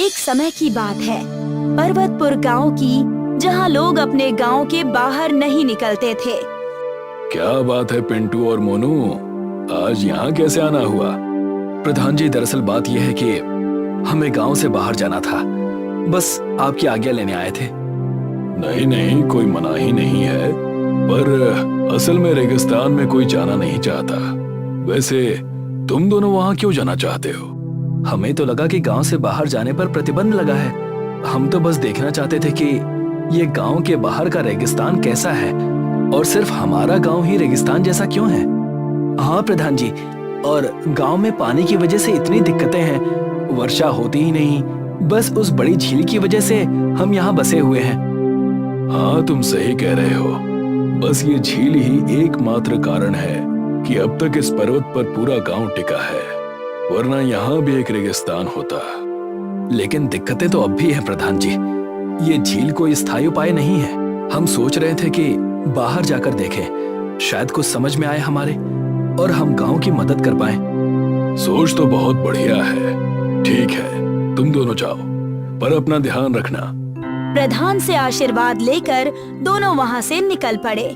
एक समय की बात है, पर्वतपुर गांव की, जहां लोग अपने गांव के बाहर नहीं निकलते थे। क्या बात है पिंटू और मोनू, आज यहाँ कैसे आना हुआ? प्रधान जी, दरअसल बात यह है कि हमें गांव से बाहर जाना था, बस आपकी आज्ञा लेने आए थे। नहीं नहीं, कोई मनाही नहीं है, पर असल में रेगिस्तान में कोई जाना नहीं चाहता। वैसे तुम दोनों वहाँ क्यों जाना चाहते हो? हमें तो लगा कि गांव से बाहर जाने पर प्रतिबंध लगा है। हम तो बस देखना चाहते थे कि ये गांव के बाहर का रेगिस्तान कैसा है, और सिर्फ हमारा गांव ही रेगिस्तान जैसा क्यों है। हाँ प्रधान जी, और गांव में पानी की वजह से इतनी दिक्कतें हैं, वर्षा होती ही नहीं, बस उस बड़ी झील की वजह से हम यहाँ बसे हुए हैं। हाँ तुम सही कह रहे हो, बस ये झील ही एकमात्र कारण है कि अब तक इस पर्वत पर पूरा गांव टिका है, वरना यहाँ भी एक रेगिस्तान होता। लेकिन दिक्कतें तो अब भी हैं प्रधान जी, ये झील कोई स्थायी उपाय नहीं है। हम सोच रहे थे कि बाहर जाकर देखें, शायद कुछ समझ में आए हमारे, और हम गांव की मदद कर पाएं। सोच तो बहुत बढ़िया है। ठीक है, तुम दोनों जाओ, पर अपना ध्यान रखना। प्रधान से आशीर्वाद लेकर दोनों वहाँ से निकल पड़े।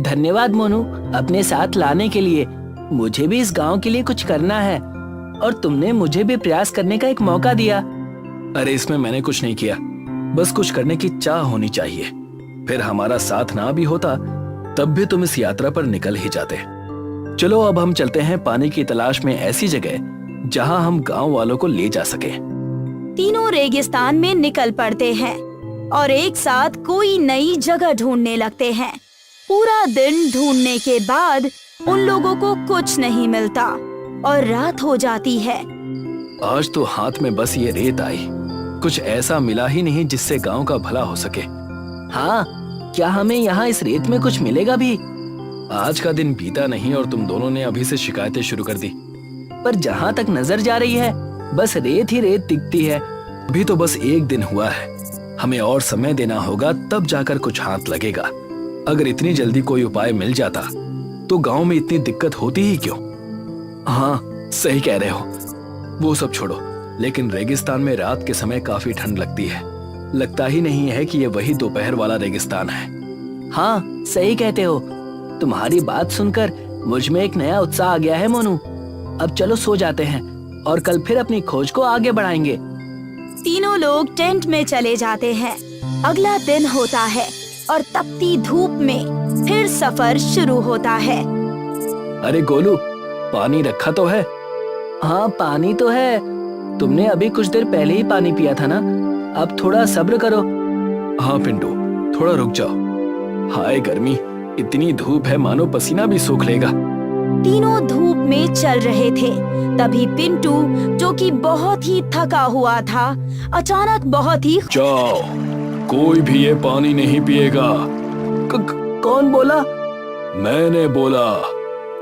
धन्यवाद मोनू, अपने साथ लाने के लिए। मुझे भी इस गांव के लिए कुछ करना है, और तुमने मुझे भी प्रयास करने का एक मौका दिया। अरे इसमें मैंने कुछ नहीं किया, बस कुछ करने की चाह होनी चाहिए। फिर हमारा साथ ना भी होता तब भी तुम इस यात्रा पर निकल ही जाते। चलो अब हम चलते हैं पानी की तलाश में ऐसी जगह जहां हम गांव वालों को ले जा सके। तीनों रेगिस्तान में निकल पड़ते हैं और एक साथ कोई नई जगह ढूंढने लगते हैं। पूरा दिन ढूंढने के बाद उन लोगों को कुछ नहीं मिलता और रात हो जाती है। आज तो हाथ में बस ये रेत आई, कुछ ऐसा मिला ही नहीं जिससे गांव का भला हो सके। हाँ, क्या हमें यहाँ इस रेत में कुछ मिलेगा भी? आज का दिन बीता नहीं और तुम दोनों ने अभी से शिकायतें शुरू कर दी। पर जहाँ तक नजर जा रही है, बस रेत ही रेत दिखती है। अभी तो बस एक दिन हुआ है, हमें और समय देना होगा, तब जाकर कुछ हाथ लगेगा। अगर इतनी जल्दी कोई उपाय मिल जाता तो गांव में इतनी दिक्कत होती ही क्यों? हाँ सही कह रहे हो, वो सब छोड़ो, लेकिन रेगिस्तान में रात के समय काफी ठंड लगती है। लगता ही नहीं है कि ये वही दोपहर वाला रेगिस्तान है। हाँ सही कहते हो, तुम्हारी बात सुनकर मुझ में एक नया उत्साह आ गया है मोनू। अब चलो सो जाते हैं और कल फिर अपनी खोज को आगे बढ़ाएंगे। तीनों लोग टेंट में चले जाते हैं। अगला दिन होता है और तपती धूप में फिर सफर शुरू होता है। अरे गोलू, पानी रखा तो है? हाँ पानी तो है, तुमने अभी कुछ देर पहले ही पानी पिया था ना, अब थोड़ा सब्र करो। हाँ पिंटू, थोड़ा रुक जाओ। हाय गर्मी, इतनी धूप है मानो पसीना भी सूख लेगा। तीनों धूप में चल रहे थे, तभी पिंटू, जो कि बहुत ही थका हुआ था, अचानक बहुत ही जाओ, कोई भी ये पानी नहीं पिएगा। कौन बोला? मैंने बोला।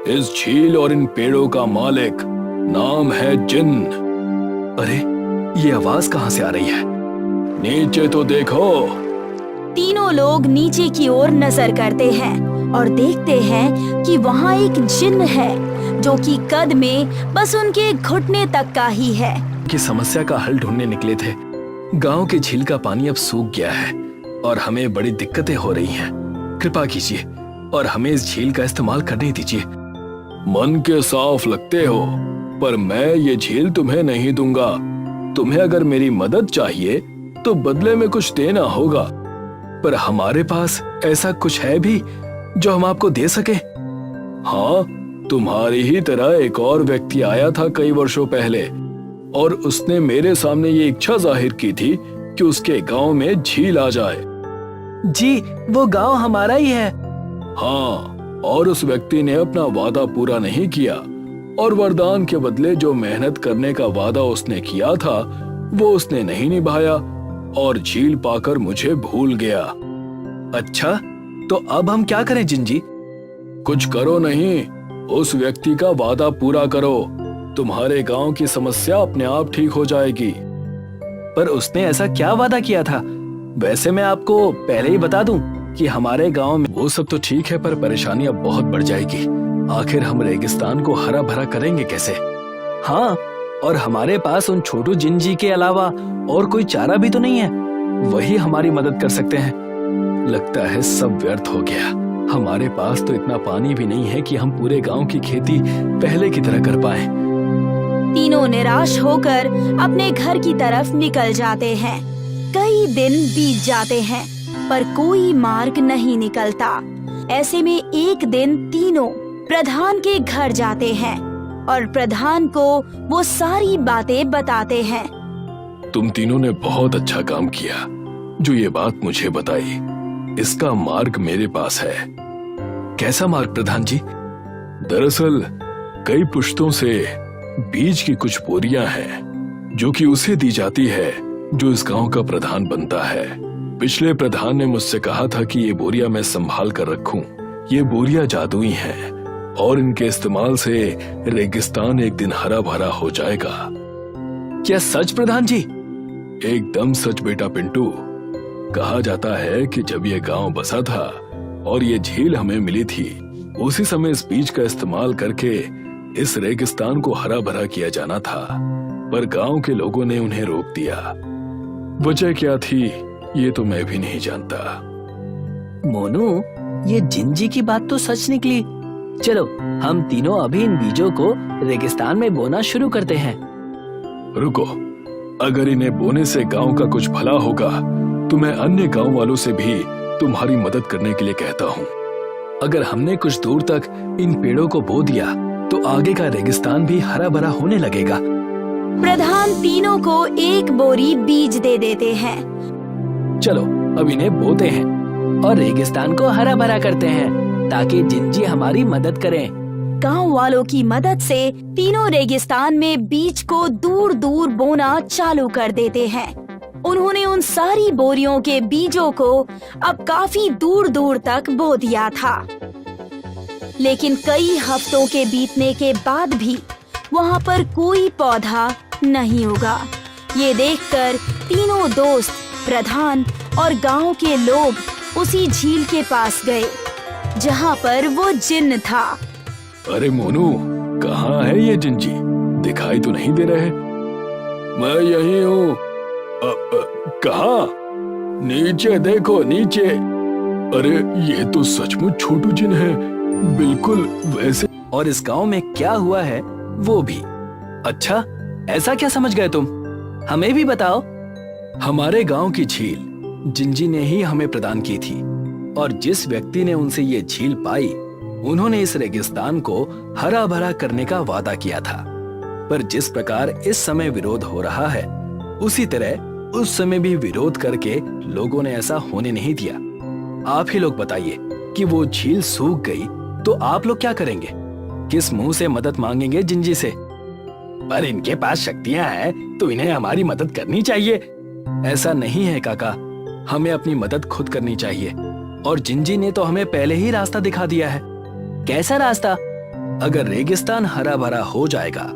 इस झील और इन पेड़ों का मालिक नाम है जिन। अरे ये आवाज कहाँ से आ रही है? नीचे तो देखो। तीनों लोग नीचे की ओर नजर करते हैं और देखते हैं कि वहाँ एक जिन है, जो कि कद में बस उनके घुटने तक का ही है। कि समस्या का हल ढूंढने निकले थे। गांव के झील का पानी अब सूख गया है और हमें बड़ी दिक्कतें हो रही हैं। कृपा कीजिए और हमें इस झील का इस्तेमाल करने दीजिए। मन के साफ लगते हो, पर मैं ये झील तुम्हें नहीं दूंगा। तुम्हें अगर मेरी मदद चाहिए तो बदले में कुछ देना होगा। पर हमारे पास ऐसा कुछ है भी जो हम आपको दे सके? हाँ, तुम्हारी ही तरह एक और व्यक्ति आया था कई वर्षों पहले, और उसने मेरे सामने ये इच्छा जाहिर की थी कि उसके गांव में झील आ जाए। जी, वो गांव हमारा ही है। हाँ, और उस व्यक्ति ने अपना वादा पूरा नहीं किया, और वरदान के बदले जो मेहनत करने का वादा उसने किया था वो उसने नहीं निभाया, और झील पाकर मुझे भूल गया। अच्छा, तो अब हम क्या करें जिन जी? कुछ करो नहीं, उस व्यक्ति का वादा पूरा करो। तुम्हारे गांव की समस्या अपने आप ठीक हो जाएगी। पर उसने ऐसा क्या वादा किया था? वैसे मैं आपको पहले ही बता दूं कि हमारे गांव में वो सब तो ठीक है, पर परेशानी अब बहुत बढ़ जाएगी। आखिर हम रेगिस्तान को हरा भरा करेंगे कैसे? हाँ, और हमारे पास उन छोटू जिंजी के अलावा और कोई चारा भी तो नहीं है। वही हमारी मदद कर सकते हैं। लगता है सब व्यर्थ हो गया। हमारे पास तो इतना पानी भी नहीं है कि हम पूरे गांव की खेती पहले की तरह कर पाए। तीनों निराश होकर अपने घर की तरफ निकल जाते हैं। कई दिन बीत जाते हैं पर कोई मार्ग नहीं निकलता। ऐसे में एक दिन तीनों प्रधान के घर जाते हैं और प्रधान को वो सारी बातें बताते हैं। तुम तीनों ने बहुत अच्छा काम किया जो ये बात मुझे बताई। इसका मार्ग मेरे पास है। कैसा मार्ग प्रधान जी? दरअसल कई पुश्तों से बीज की कुछ बोरियां हैं जो कि उसे दी जाती है जो इस गांव का प्रधान बनता है। पिछले प्रधान ने मुझसे कहा था कि ये बोरियां मैं संभाल कर रखूं। ये बोरियां जादुई हैं और इनके इस्तेमाल से रेगिस्तान एक दिन हरा भरा हो जाएगा। क्या सच प्रधान जी? एकदम सच बेटा पिंटू। कहा जाता है कि जब ये गांव बसा था और ये झील हमें मिली थी, उसी समय इस बीज का इस्तेमाल करके इस रेगिस्तान को हरा भरा किया जाना था, पर गांव के लोगों ने उन्हें रोक दिया। वजह क्या थी ये तो मैं भी नहीं जानता। मोनू, ये जिंजी की बात तो सच निकली। चलो हम तीनों अभी इन बीजों को रेगिस्तान में बोना शुरू करते हैं। रुको, अगर इन्हें बोने से गांव का कुछ भला होगा तो मैं अन्य गांव वालों से भी तुम्हारी मदद करने के लिए कहता हूँ। अगर हमने कुछ दूर तक इन पेड़ों को बो दिया तो आगे का रेगिस्तान भी हरा भरा होने लगेगा। प्रधान तीनों को एक बोरी बीज दे देते हैं। चलो अब इन्हें बोते हैं और रेगिस्तान को हरा भरा करते हैं ताकि जिंजी हमारी मदद करें। गांव वालों की मदद से तीनों रेगिस्तान में बीज को दूर दूर बोना चालू कर देते हैं। उन्होंने उन सारी बोरियों के बीजों को अब काफी दूर दूर तक बो दिया था। लेकिन कई हफ्तों के बीतने के बाद भी वहाँ पर कोई पौधा नहीं उगा। ये देखकर तीनों दोस्त, प्रधान और गांव के लोग उसी झील के पास गए जहाँ पर वो जिन्न था। अरे मोनू, कहाँ है ये जिंजी? दिखाई तो नहीं दे रहे। मैं यही हूँ। कहाँ? नीचे देखो, नीचे। अरे ये तो सचमुच छोटू जिन है, बिल्कुल वैसे। और इस गांव में क्या हुआ है वो भी। अच्छा, ऐसा क्या समझ गए तुम? हमें भी बताओ। हमारे गांव की झील जिंजी ने ही हमें प्रदान की थी और जिस व्यक्ति ने उनसे ये झील पाई उन्होंने इस रेगिस्तान को हरा भरा करने का वादा किया था। पर जिस प्रकार इस समय विरोध हो रहा है उसी तरह उस समय भी विरोध करके लोगों ने ऐसा होने नहीं दिया। आप ही लोग बताइए कि वो झील सूख गई तो आप लोग क्या करेंगे? किस मुंह से मदद मांगेंगे जिंजी से? पर इनके पास शक्तियां हैं तो इन्हें हमारी मदद करनी चाहिए। ऐसा नहीं है काका, हमें अपनी मदद खुद करनी चाहिए और जिंजी ने तो हमें पहले ही रास्ता दिखा दिया है। कैसा रास्ता? अगर रेगिस्तान हरा भरा हो जाएगा।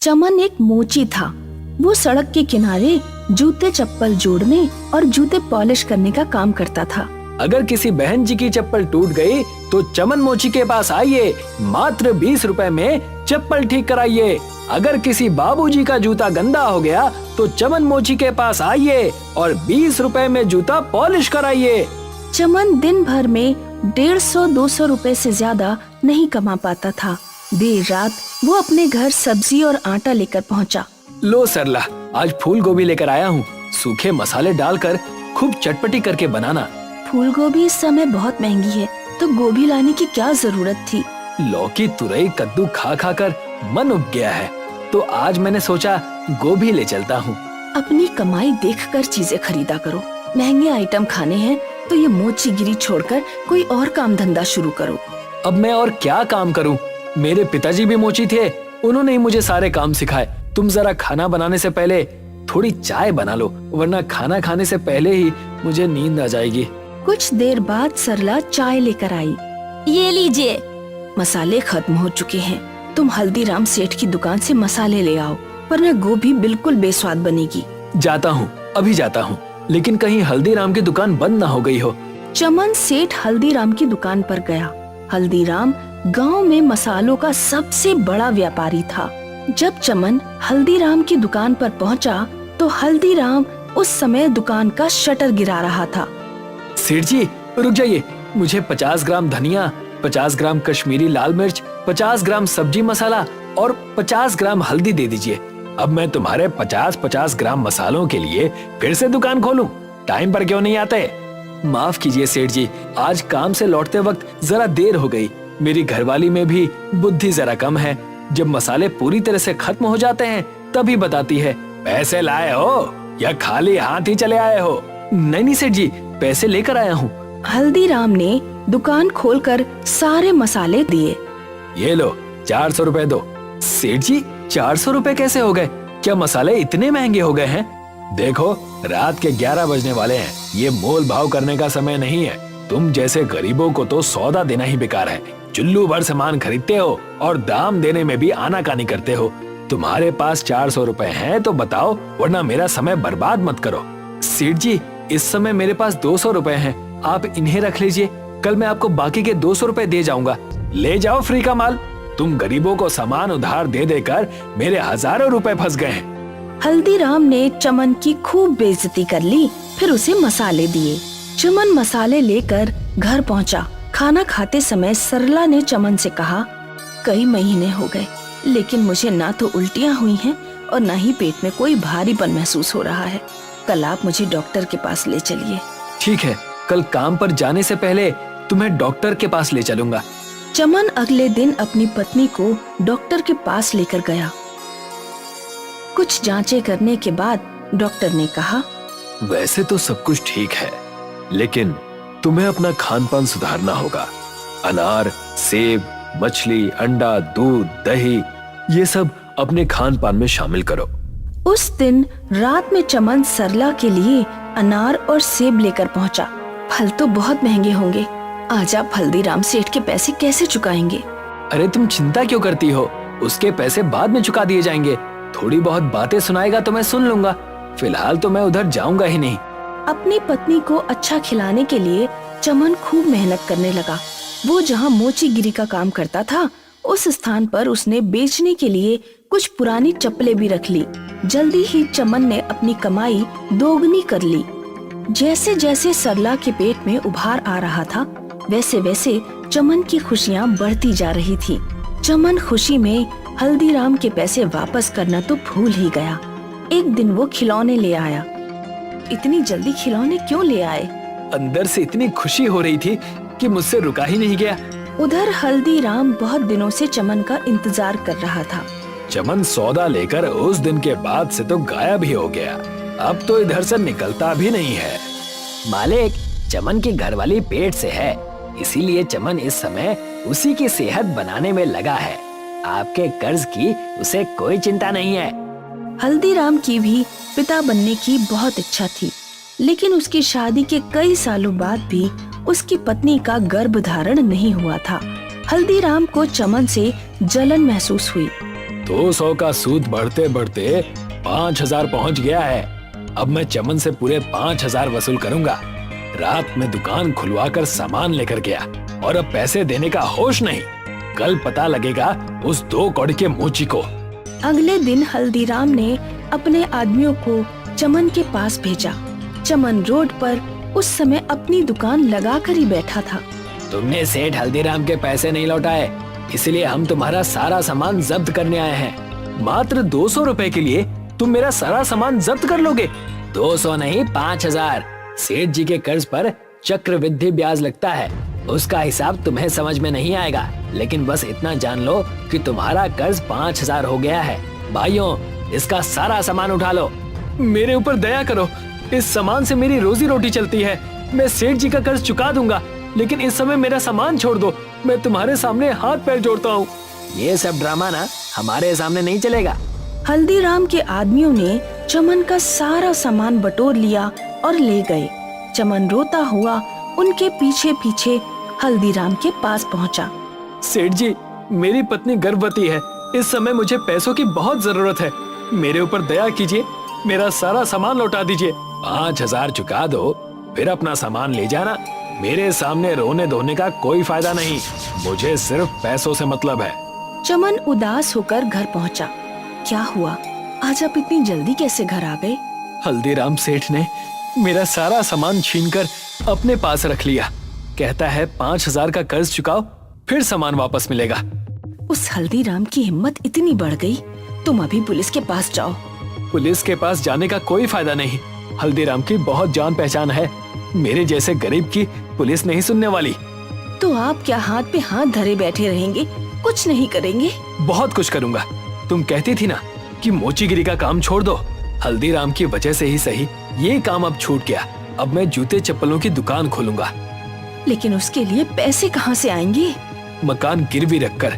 चमन एक मोची था। वो सड़क के किनारे जूते चप्पल जोड़ने और जूते पॉलिश करने का काम करता था। अगर किसी बहन जी की चप्पल टूट गई तो चमन मोची के पास आइए, मात्र 20 रुपए में चप्पल ठीक कराइए। अगर किसी बाबूजी का जूता गंदा हो गया तो चमन मोची के पास आइए और 20 रुपए में जूता पॉलिश कराइए। चमन दिन भर में 150-200 रुपए से ज्यादा नहीं कमा पाता था। देर रात वो अपने घर सब्जी और आटा लेकर पहुंचा। लो सरला, आज फूल गोभी लेकर आया हूँ। सूखे मसाले डालकर खूब चटपटी करके बनाना। फूल गोभी इस समय बहुत महंगी है तो गोभी लाने की क्या जरूरत थी? लौकी, तुरई, कद्दू खा खा कर मन उब गया है तो आज मैंने सोचा गोभी ले चलता हूँ। अपनी कमाई देखकर चीजें खरीदा करो। महंगे आइटम खाने हैं तो ये मोचीगिरी छोड़कर कोई और काम धंधा शुरू करो। अब मैं और क्या काम करूँ? मेरे पिताजी भी मोची थे, उन्होंने ही मुझे सारे काम सिखाए। तुम जरा खाना बनाने से पहले थोड़ी चाय बना लो, वरना खाना खाने से पहले ही मुझे नींद आ जाएगी। कुछ देर बाद सरला चाय लेकर आई। ये लीजिए। मसाले खत्म हो चुके हैं, तुम हल्दीराम सेठ की दुकान से मसाले ले आओ, वरना गोभी बिल्कुल बेस्वाद बनेगी। जाता हूँ, अभी जाता हूँ, लेकिन कहीं हल्दीराम की दुकान बंद ना हो गई हो। चमन सेठ हल्दीराम की दुकान पर गया। हल्दीराम गांव में मसालों का सबसे बड़ा व्यापारी था। जब चमन हल्दीराम की दुकान पर पहुंचा, तो हल्दीराम उस समय दुकान का शटर गिरा रहा था। सेठ जी रुक जाइए, मुझे 50 ग्राम धनिया, 50 ग्राम कश्मीरी लाल मिर्च, 50 ग्राम सब्जी मसाला और 50 ग्राम हल्दी दे दीजिए। अब मैं तुम्हारे 50-50 ग्राम मसालों के लिए फिर से दुकान खोलूं? टाइम पर क्यों नहीं आते? माफ कीजिए सेठ जी, आज काम से लौटते वक्त जरा देर हो गई। मेरी घरवाली में भी बुद्धि जरा कम है। जब मसाले पूरी तरह से खत्म हो जाते हैं तभी बताती है। पैसे लाए हो या खाली हाथ ही चले आए हो? नहीं सेठ जी, पैसे लेकर आया हूँ। हल्दीराम ने दुकान खोलकर सारे मसाले दिए। ये लो 400 रुपए दो। सेठ जी 400 रुपए कैसे हो गए? क्या मसाले इतने महंगे हो गए हैं? देखो रात के 11 बजने वाले हैं, ये मोल भाव करने का समय नहीं है। तुम जैसे गरीबों को तो सौदा देना ही बेकार है। चुल्लू भर सामान खरीदते हो और दाम देने में भी आनाकानी करते हो। तुम्हारे पास 400 रुपए हैं तो बताओ, वरना मेरा समय बर्बाद मत करो। सेठ जी इस समय मेरे पास 200 रुपए हैं, आप इन्हें रख लीजिए। कल मैं आपको बाकी के 200 रुपए दे जाऊंगा। ले जाओ फ्री का माल। तुम गरीबों को सामान उधार दे देकर मेरे हजारों रुपए फंस गए हैं। हल्दीराम ने चमन की खूब बेइज्जती कर ली, फिर उसे मसाले दिए। चमन मसाले लेकर घर पहुंचा। खाना खाते समय सरला ने चमन से कहा, कई महीने हो गए लेकिन मुझे ना तो उल्टियां हुई हैं और ना ही पेट में कोई भारीपन महसूस हो रहा है। कल आप मुझे डॉक्टर के पास ले चलिए। ठीक है, कल काम पर जाने से पहले तुम्हें डॉक्टर के पास ले चलूंगा। चमन अगले दिन अपनी पत्नी को डॉक्टर के पास लेकर गया। कुछ जांचें करने के बाद डॉक्टर ने कहा, वैसे तो सब कुछ ठीक है, लेकिन तुम्हें अपना खान पान सुधारना होगा। अनार, सेब, मछली, अंडा, दूध, दही, ये सब अपने खान पान में शामिल करो। उस दिन रात में चमन सरला के लिए अनार और सेब लेकर पहुंचा। फल तो बहुत महंगे होंगे, आज आप हल्दीराम सेठ के पैसे कैसे चुकाएंगे? अरे तुम चिंता क्यों करती हो, उसके पैसे बाद में चुका दिए जाएंगे। थोड़ी बहुत बातें सुनाएगा तो मैं सुन लूंगा, फिलहाल तो मैं उधर जाऊंगा ही नहीं। अपनी पत्नी को अच्छा खिलाने के लिए चमन खूब मेहनत करने लगा। वो जहाँ मोचीगिरी का काम करता था, उस स्थान पर उसने बेचने के लिए कुछ पुरानी चप्पलें भी रख ली। जल्दी ही चमन ने अपनी कमाई दोगुनी कर ली। जैसे जैसे सरला के पेट में उभार आ रहा था, वैसे वैसे चमन की खुशियाँ बढ़ती जा रही थी। चमन खुशी में हल्दीराम के पैसे वापस करना तो भूल ही गया। एक दिन वो खिलौने ले आया। इतनी जल्दी खिलौने क्यों ले आए? अंदर से इतनी खुशी हो रही थी कि मुझसे रुका ही नहीं गया। उधर हल्दीराम बहुत दिनों से चमन का इंतजार कर रहा था। चमन सौदा लेकर उस दिन के बाद से तो गायब ही हो गया। अब तो इधर से निकलता भी नहीं है। मालिक, चमन की घरवाली पेट से है, इसीलिए चमन इस समय उसी की सेहत बनाने में लगा है। आपके कर्ज की उसे कोई चिंता नहीं है। हल्दीराम की भी पिता बनने की बहुत इच्छा थी, लेकिन उसकी शादी के कई सालों बाद भी उसकी पत्नी का गर्भ धारण नहीं हुआ था। हल्दीराम को चमन से जलन महसूस हुई। 200 का सूद बढ़ते बढ़ते 5000 पहुंच गया है। अब मैं चमन से पूरे 5000 वसूल करूंगा। रात में दुकान खुलवाकर सामान लेकर गया और अब पैसे देने का होश नहीं। कल पता लगेगा उस 2 कौड़ी के मोची को। अगले दिन हल्दीराम ने अपने आदमियों को चमन के पास भेजा। चमन रोड पर उस समय अपनी दुकान लगाकर ही बैठा था। तुमने सेठ हल्दीराम के पैसे नहीं लौटाए, इसलिए हम तुम्हारा सारा सामान जब्त करने आए हैं। मात्र 200 रुपए के लिए तुम मेरा सारा सामान जब्त कर लोगे? 200 नहीं 5000। सेठ जी के कर्ज पर चक्रवृद्धि ब्याज लगता है, उसका हिसाब तुम्हें समझ में नहीं आएगा, लेकिन बस इतना जान लो कि तुम्हारा कर्ज 5000 हो गया है। भाइयों, इसका सारा सामान उठा लो। मेरे ऊपर दया करो, इस सामान से मेरी रोजी रोटी चलती है। मैं सेठ जी का कर्ज चुका दूंगा, लेकिन इस समय मेरा सामान छोड़ दो। मैं तुम्हारे सामने हाथ पैर जोड़ता हूँ। ये सब ड्रामा ना हमारे सामने नहीं चलेगा। हल्दीराम के आदमियों ने चमन का सारा सामान बटोर लिया और ले गए। चमन रोता हुआ उनके पीछे पीछे हल्दीराम के पास पहुंचा। सेठ जी, मेरी पत्नी गर्भवती है, इस समय मुझे पैसों की बहुत जरूरत है। मेरे ऊपर दया कीजिए, मेरा सारा सामान लौटा दीजिए। 5000 चुका दो, फिर अपना सामान ले जाना। मेरे सामने रोने धोने का कोई फायदा नहीं, मुझे सिर्फ पैसों से मतलब है। चमन उदास होकर घर पहुंचा। क्या हुआ? आज आप इतनी जल्दी कैसे घर आ गए? हल्दीराम सेठ ने मेरा सारा सामान छीनकर अपने पास रख लिया। कहता है 5,000 का कर्ज चुकाओ, फिर सामान वापस मिलेगा। उस हल्दीराम की हिम्मत इतनी बढ़ गई, तुम अभी पुलिस के पास जाओ। पुलिस के पास जाने का कोई फायदा नहीं। हल्दीराम की बहुत जान पहचान है। मेरे जैसे गरीब की पुलिस नहीं सुनने वाली। तो आप क्या हाथ पे हाथ धरे बैठे रहेंगे, कुछ नहीं करेंगे? बहुत कुछ करूंगा। तुम कहती थी ना कि मोचीगिरी का काम छोड़ दो। हल्दीराम की वजह से ही सही ये काम अब छूट गया। अब मैं जूते चप्पलों की दुकान खोलूंगा। लेकिन उसके लिए पैसे कहाँ से आएंगे? मकान गिरवी रखकर।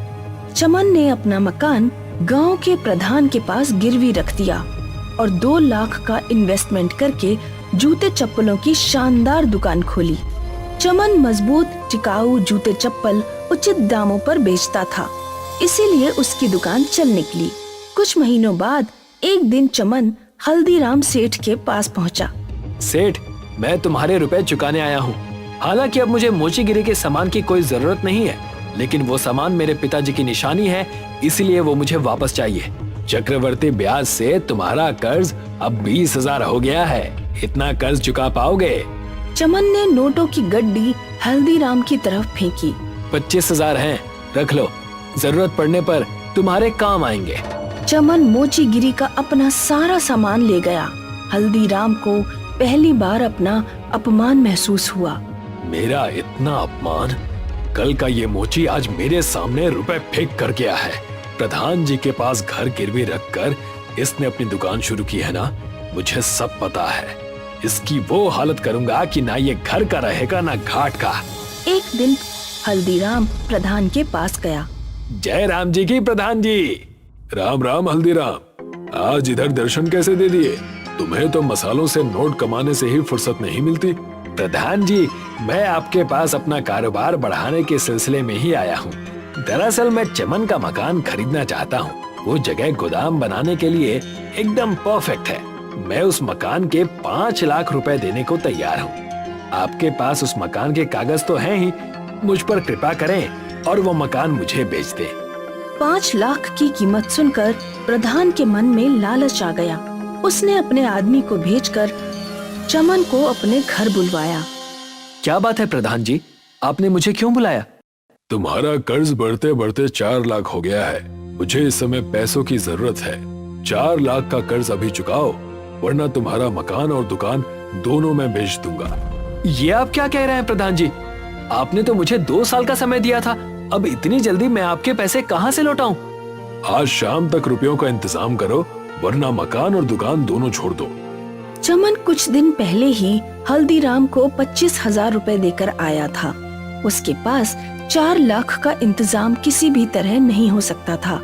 चमन ने अपना मकान गांव के प्रधान के पास गिरवी रख दिया और 2 लाख का इन्वेस्टमेंट करके जूते चप्पलों की शानदार दुकान खोली। चमन मजबूत टिकाऊ जूते चप्पल उचित दामों पर बेचता था, इसीलिए उसकी दुकान चल निकली। कुछ महीनों बाद एक दिन चमन हल्दीराम सेठ के पास पहुंचा। सेठ, मैं तुम्हारे रुपए चुकाने आया हूँ। हालांकि अब मुझे मोचीगिरी के सामान की कोई जरूरत नहीं है, लेकिन वो सामान मेरे पिताजी की निशानी है, इसलिए वो मुझे वापस चाहिए। चक्रवर्ती ब्याज से तुम्हारा कर्ज अब 20,000 हो गया है। इतना कर्ज चुका पाओगे? चमन ने नोटों की गड्डी हल्दीराम की तरफ फेंकी। 25,000 हैं, रख लो। जरूरत पड़ने पर तुम्हारे काम आएंगे। चमन मोचीगिरी का अपना सारा सामान ले गया। हल्दीराम को पहली बार अपना अपमान महसूस हुआ। मेरा इतना अपमान! कल का ये मोची आज मेरे सामने रुपए फेंक कर गया है। प्रधान जी के पास घर गिरवी रखकर इसने अपनी दुकान शुरू की है ना, मुझे सब पता है। इसकी वो हालत करूंगा कि ना ये घर का रहेगा ना घाट का। एक दिन हल्दीराम प्रधान के पास गया। जय राम जी की प्रधान जी। राम राम हल्दीराम, आज इधर दर्शन कैसे दे दिए? तुम्हें तो मसालों से नोट कमाने से ही फुर्सत नहीं मिलती। प्रधान जी, मैं आपके पास अपना कारोबार बढ़ाने के सिलसिले में ही आया हूँ। दरअसल मैं चमन का मकान खरीदना चाहता हूँ। वो जगह गोदाम बनाने के लिए एकदम परफेक्ट है। मैं उस मकान के 5 लाख रुपए देने को तैयार हूँ। आपके पास उस मकान के कागज तो हैं ही, मुझ पर कृपा करें और वो मकान मुझे बेच दें। 5 लाख की कीमत सुनकर प्रधान के मन में लालच आ गया। उसने अपने आदमी को भेजकर चमन को अपने घर बुलवाया। क्या बात है प्रधान जी, आपने मुझे क्यों बुलाया? तुम्हारा कर्ज बढ़ते बढ़ते 4 लाख हो गया है। मुझे इस समय पैसों की जरूरत है। 4 लाख का कर्ज अभी चुकाओ, वरना तुम्हारा मकान और दुकान दोनों मैं बेच दूंगा। ये आप क्या कह रहे हैं प्रधान जी? आपने तो मुझे 2 साल का समय दिया था। अब इतनी जल्दी मैं आपके पैसे कहाँ से लौटाऊं? आज शाम तक रुपयों का इंतजाम करो, वरना मकान और दुकान दोनों छोड़ दो। चमन कुछ दिन पहले ही हल्दीराम को 25,000 रुपए देकर आया था। उसके पास 4 लाख का इंतजाम किसी भी तरह नहीं हो सकता था।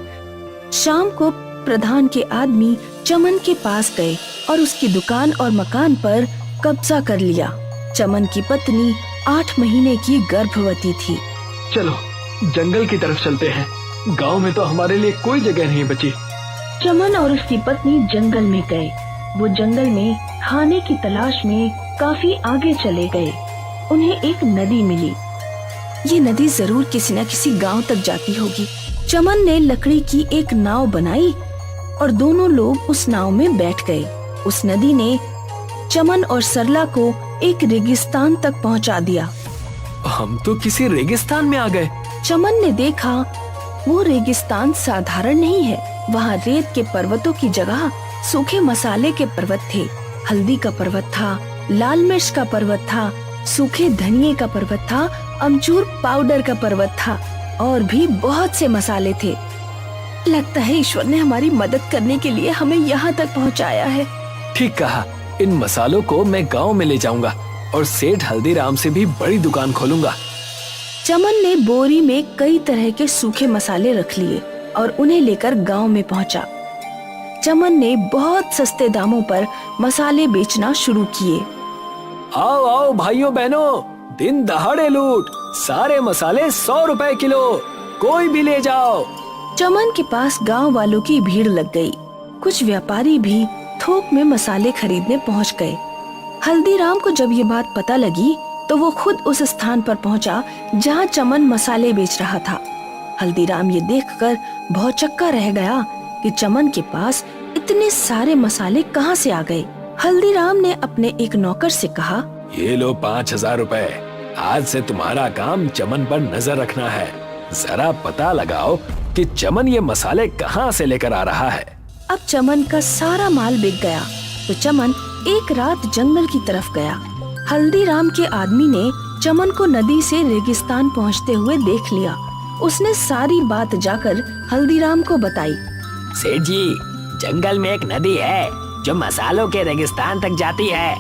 शाम को प्रधान के आदमी चमन के पास गए और उसकी दुकान और मकान पर कब्जा कर लिया। चमन की पत्नी 8 महीने की गर्भवती थी। चलो जंगल की तरफ चलते हैं। गांव में तो हमारे लिए कोई जगह नहीं बची। चमन और उसकी पत्नी जंगल में गए। वो जंगल में खाने की तलाश में काफी आगे चले गए। उन्हें एक नदी मिली। ये नदी जरूर किसी न किसी गांव तक जाती होगी। चमन ने लकड़ी की एक नाव बनाई और दोनों लोग उस नाव में बैठ गए। उस नदी ने चमन और सरला को एक रेगिस्तान तक पहुंचा दिया। हम तो किसी रेगिस्तान में आ गए। चमन ने देखा वो रेगिस्तान साधारण नहीं है। वहाँ रेत के पर्वतों की जगह सूखे मसाले के पर्वत थे। हल्दी का पर्वत था, लाल मिर्च का पर्वत था, सूखे धनिये का पर्वत था, अमचूर पाउडर का पर्वत था और भी बहुत से मसाले थे। लगता है ईश्वर ने हमारी मदद करने के लिए हमें यहाँ तक पहुँचाया है। ठीक कहा। इन मसालों को मैं गांव में ले जाऊंगा और सेठ हल्दीराम से भी बड़ी दुकान खोलूंगा। चमन ने बोरी में कई तरह के सूखे मसाले रख लिए और उन्हें लेकर गांव में पहुंचा। चमन ने बहुत सस्ते दामों पर मसाले बेचना शुरू किए। आओ आओ भाइयों बहनों, दिन दहाड़े लूट। सारे मसाले 100 रुपए किलो, कोई भी ले जाओ। चमन के पास गांव वालों की भीड़ लग गई। कुछ व्यापारी भी थोक में मसाले खरीदने पहुंच गए। हल्दीराम को जब ये बात पता लगी तो वो खुद उस स्थान पर पहुंचा जहां चमन मसाले बेच रहा था। हल्दीराम ये देखकर भौचक्का रह गया कि चमन के पास इतने सारे मसाले कहाँ से आ गए। हल्दीराम ने अपने एक नौकर से कहा, ये लो 5,000 रुपए। आज से तुम्हारा काम चमन पर नजर रखना है। जरा पता लगाओ कि चमन ये मसाले कहाँ से लेकर आ रहा है। अब चमन का सारा माल बिक गया तो चमन एक रात जंगल की तरफ गया। हल्दीराम के आदमी ने चमन को नदी से रेगिस्तान पहुंचते हुए देख लिया। उसने सारी बात जाकर हल्दीराम को बताई। सेठ जी, जंगल में एक नदी है जो मसालों के रेगिस्तान तक जाती है।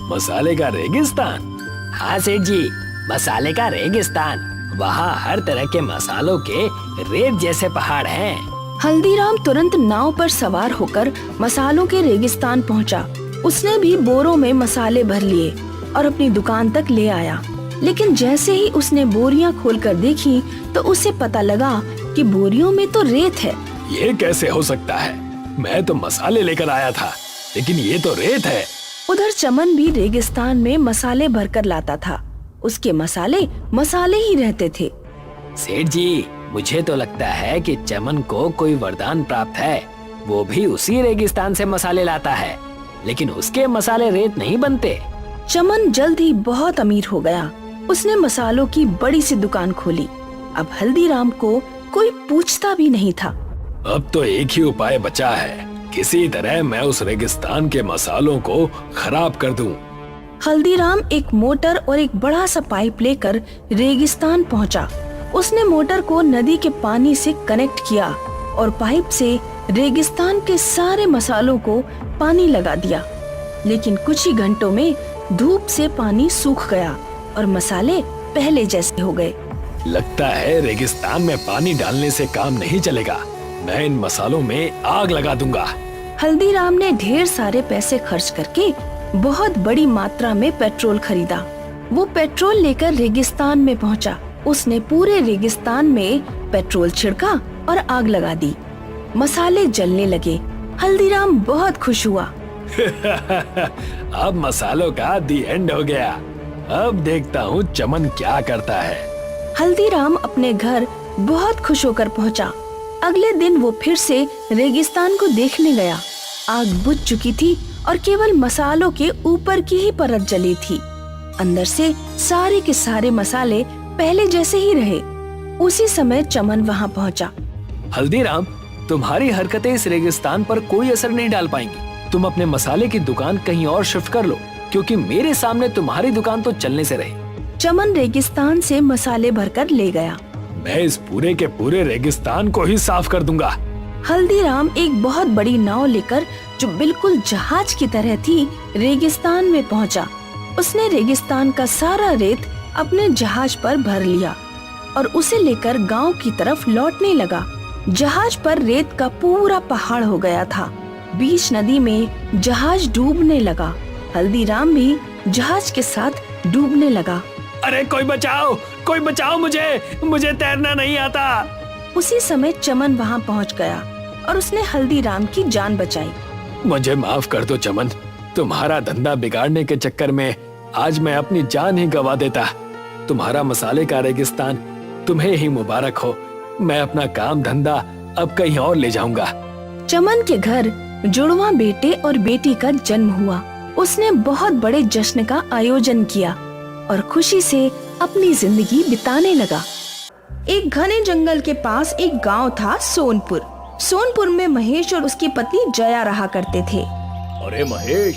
मसाले का रेगिस्तान? हाँ सेठ जी, मसाले का रेगिस्तान। वहाँ हर तरह के मसालों के रेत जैसे पहाड़ हैं। हल्दीराम तुरंत नाव पर सवार होकर मसालों के रेगिस्तान पहुंचा। उसने भी बोरों में मसाले भर लिए और अपनी दुकान तक ले आया। लेकिन जैसे ही उसने बोरियां खोलकर देखी तो उसे पता लगा कि बोरियों में तो रेत है। ये कैसे हो सकता है? मैं तो मसाले लेकर आया था, लेकिन ये तो रेत है। उधर चमन भी रेगिस्तान में मसाले भरकर लाता था। उसके मसाले मसाले ही रहते थे। सेठ जी, मुझे तो लगता है कि चमन को कोई वरदान प्राप्त है। वो भी उसी रेगिस्तान से मसाले लाता है, लेकिन उसके मसाले रेत नहीं बनते। चमन जल्द ही बहुत अमीर हो गया। उसने मसालों की बड़ी सी दुकान खोली। अब हल्दीराम को कोई पूछता भी नहीं था। अब तो एक ही उपाय बचा है, किसी तरह मैं उस रेगिस्तान के मसालों को खराब कर दूं। हल्दीराम एक मोटर और एक बड़ा सा पाइप लेकर रेगिस्तान पहुंचा। उसने मोटर को नदी के पानी से कनेक्ट किया और पाइप से रेगिस्तान के सारे मसालों को पानी लगा दिया। लेकिन कुछ ही घंटों में धूप से पानी सूख गया और मसाले पहले जैसे हो गए। लगता है रेगिस्तान में पानी डालने से काम नहीं चलेगा। मैं इन मसालों में आग लगा दूंगा। हल्दीराम ने ढेर सारे पैसे खर्च करके बहुत बड़ी मात्रा में पेट्रोल खरीदा। वो पेट्रोल लेकर रेगिस्तान में पहुंचा। उसने पूरे रेगिस्तान में पेट्रोल छिड़का और आग लगा दी। मसाले जलने लगे। हल्दीराम बहुत खुश हुआ। अब मसालों का दी एंड हो गया। अब देखता हूँ चमन क्या करता है। हल्दीराम अपने घर बहुत खुश होकर पहुंचा। अगले दिन वो फिर से रेगिस्तान को देखने गया। आग बुझ चुकी थी और केवल मसालों के ऊपर की ही परत जली थी। अंदर से सारे के सारे मसाले पहले जैसे ही रहे। उसी समय चमन वहाँ पहुँचा। हल्दीराम, तुम्हारी हरकतें इस रेगिस्तान पर कोई असर नहीं डाल पाएंगी। तुम अपने मसाले की दुकान कहीं और शिफ्ट कर लो, क्योंकि मेरे सामने तुम्हारी दुकान तो चलने से रही। चमन रेगिस्तान से मसाले भरकर ले गया। मैं इस पूरे के पूरे रेगिस्तान को ही साफ कर दूंगा। हल्दीराम एक बहुत बड़ी नाव लेकर, जो बिल्कुल जहाज की तरह थी, रेगिस्तान में पहुंचा। उसने रेगिस्तान का सारा रेत अपने जहाज पर भर लिया और उसे लेकर गांव की तरफ लौटने लगा। जहाज पर रेत का पूरा पहाड़ हो गया था। बीच नदी में जहाज डूबने लगा। हल्दीराम भी जहाज के साथ डूबने लगा। अरे कोई बचाओ मुझे तैरना नहीं आता। उसी समय चमन वहाँ पहुँच गया और उसने हल्दीराम की जान बचाई। मुझे माफ कर दो चमन, तुम्हारा धंधा बिगाड़ने के चक्कर में आज मैं अपनी जान ही गवा देता। तुम्हारा मसाले का रेगिस्तान तुम्हें ही मुबारक हो। मैं अपना काम धंधा अब कहीं और ले जाऊंगा। चमन के घर जुड़वा बेटे और बेटी का जन्म हुआ। उसने बहुत बड़े जश्न का आयोजन किया और खुशी से अपनी जिंदगी बिताने लगा। एक घने जंगल के पास एक गांव था, सोनपुर। सोनपुर में महेश और उसकी पत्नी जया रहा करते थे। अरे महेश,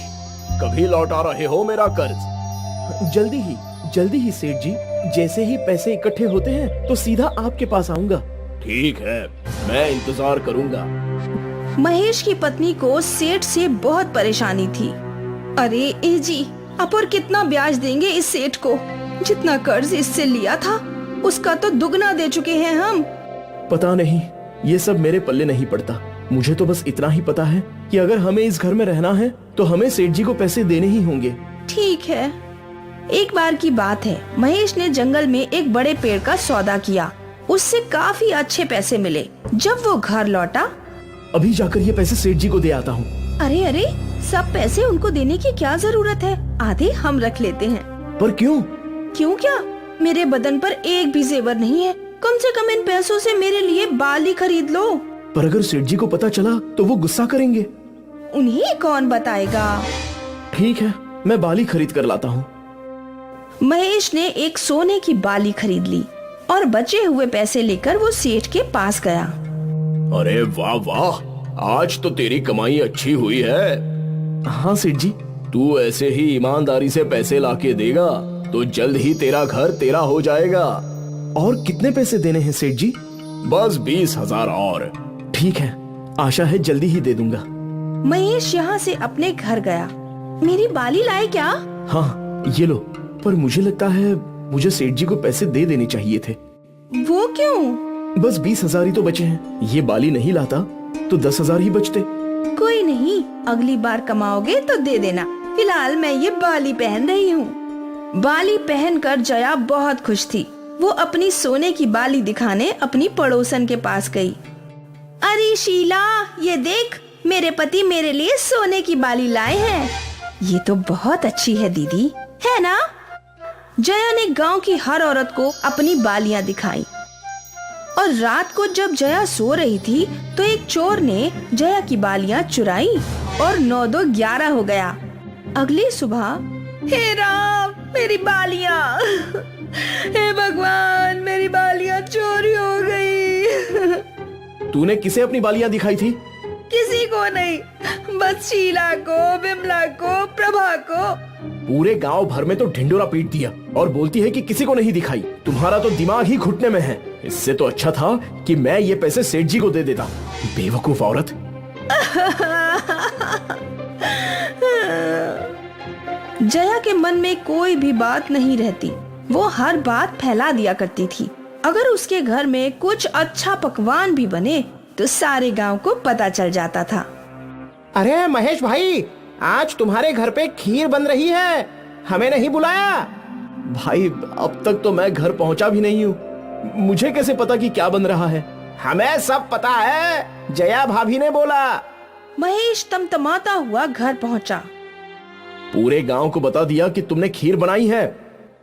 कभी लौटा रहे हो मेरा कर्ज? जल्दी ही सेठ जी। जैसे ही पैसे इकट्ठे होते हैं तो सीधा आपके पास आऊंगा। ठीक है, मैं इंतजार करूंगा। महेश की पत्नी को सेठ से बहुत परेशानी थी। अरे ए जी, अब और कितना ब्याज देंगे इस सेठ को? जितना कर्ज इससे लिया था उसका तो दुगना दे चुके हैं हम। पता नहीं, ये सब मेरे पल्ले नहीं पड़ता। मुझे तो बस इतना ही पता है कि अगर हमें इस घर में रहना है तो हमें सेठ जी को पैसे देने ही होंगे। ठीक है। एक बार की बात है, महेश ने जंगल में एक बड़े पेड़ का सौदा किया। उससे काफी अच्छे पैसे मिले। जब वो घर लौटा, अभी जाकर ये पैसे सेठ जी को दे आता हूँ। अरे सब पैसे उनको देने की क्या जरूरत है? आधे हम रख लेते हैं। पर क्यों? क्यों क्या? मेरे बदन पर एक भी जेवर नहीं है। कम से कम इन पैसों से मेरे लिए बाल ही खरीद लो। पर अगर सेठ जी को पता चला तो वो गुस्सा करेंगे। उन्हें कौन बताएगा? ठीक है, मैं बाली खरीद कर लाता हूँ। महेश ने एक सोने की बाली खरीद ली और बचे हुए पैसे लेकर वो सेठ के पास गया। अरे वाह वाह, आज तो तेरी कमाई अच्छी हुई है। हाँ सेठ जी। तू ऐसे ही ईमानदारी से पैसे लाके देगा तो जल्द ही तेरा घर तेरा हो जाएगा। और कितने पैसे देने हैं सेठ जी? बस 20,000 और। ठीक है, आशा है जल्दी ही दे दूंगा। महेश यहाँ से अपने घर गया। मेरी बाली लाए क्या? हाँ ये लो, पर मुझे लगता है मुझे सेठ जी को पैसे दे देने चाहिए थे। वो क्यों? बस 20,000 ही तो बचे हैं। ये बाली नहीं लाता तो 10,000 ही बचते। कोई नहीं, अगली बार कमाओगे तो दे देना। फिलहाल मैं ये बाली पहन रही हूँ। बाली पहनकर जया बहुत खुश थी। वो अपनी सोने की बाली दिखाने अपनी पड़ोसन के पास गई। अरे शीला, ये देख, मेरे पति मेरे लिए सोने की बाली लाए हैं। ये तो बहुत अच्छी है दीदी, है ना? जया ने गांव की हर औरत को अपनी बालियां दिखाई। और रात को जब जया सो रही थी तो एक चोर ने जया की बालियां चुराई और 9-2-11 हो गया। अगली सुबह, हे राम, मेरी बालियां! हे भगवान, मेरी बालियां चोरी हो गई। तूने किसे अपनी बालियां दिखाई थी? किसी को नहीं, बस शीला को, बिमला को, प्रभा को। पूरे गांव भर में तो ढिंडोरा पीट दिया और बोलती है कि किसी को नहीं दिखाई। तुम्हारा तो दिमाग ही घुटने में है। इससे तो अच्छा था कि मैं ये पैसे सेठ जी को दे देता। बेवकूफ औरत। जया के मन में कोई भी बात नहीं रहती। वो हर बात फैला दिया करती थी। अगर उसके घर में कुछ अच्छा पकवान भी बने तो सारे गांव को पता चल जाता था। अरे महेश भाई, आज तुम्हारे घर पे खीर बन रही है, हमें नहीं बुलाया? भाई अब तक तो मैं घर पहुंचा भी नहीं हूँ। मुझे कैसे पता कि क्या बन रहा है? हमें सब पता है, जया भाभी ने बोला। महेश तमतमाता हुआ घर पहुंचा। पूरे गांव को बता दिया कि तुमने खीर बनाई है।